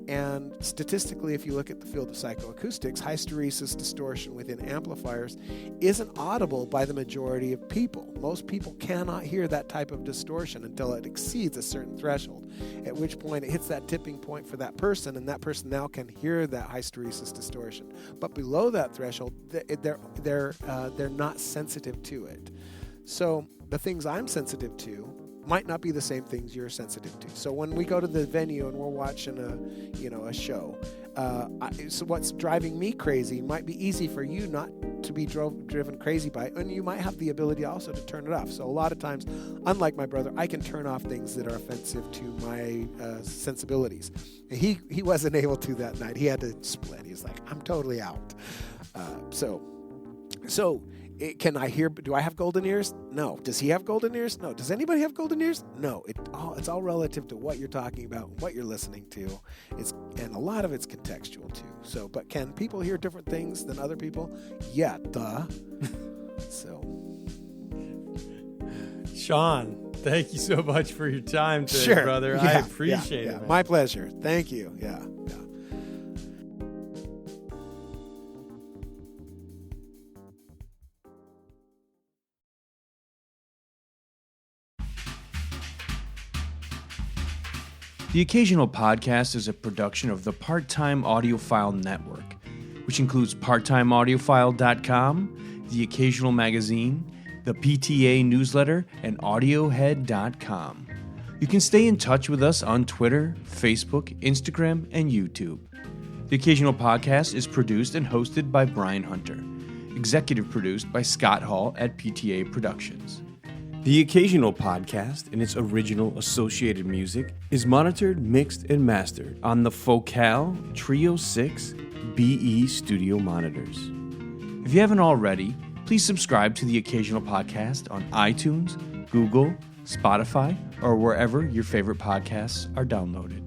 And statistically, if you look at the field of psychoacoustics, hysteresis distortion within amplifiers isn't audible by the majority of people. Most people cannot hear that type of distortion until it exceeds a certain threshold, at which point it hits that tipping point for that person, and that person now can hear that hysteresis distortion. But below that threshold, they're not sensitive to it. So the things I'm sensitive to might not be the same things you're sensitive to. So when we go to the venue and we're watching a show, so what's driving me crazy might be easy for you not to be driven crazy by, and you might have the ability also to turn it off. So a lot of times, unlike my brother, I can turn off things that are offensive to my sensibilities. And he wasn't able to that night. He had to split. He's like, I'm totally out. Can I hear? Do I have golden ears? No. Does he have golden ears? No. Does anybody have golden ears? No. It's all relative to what you're talking about, what you're listening to. And a lot of it's contextual too. So, but can people hear different things than other people? Yeah, duh. So, Sean, thank you so much for your time today, brother. Yeah, I appreciate it. Man. My pleasure. Thank you. Yeah. The Occasional Podcast is a production of the Part-Time Audiophile Network, which includes PartTimeAudiophile.com, The Occasional Magazine, the PTA Newsletter, and AudioHead.com. You can stay in touch with us on Twitter, Facebook, Instagram, and YouTube. The Occasional Podcast is produced and hosted by Brian Hunter, executive produced by Scott Hall at PTA Productions. The Occasional Podcast and its original associated music is monitored, mixed, and mastered on the Focal Trio 6 BE studio monitors. If you haven't already, please subscribe to The Occasional Podcast on iTunes, Google, Spotify, or wherever your favorite podcasts are downloaded.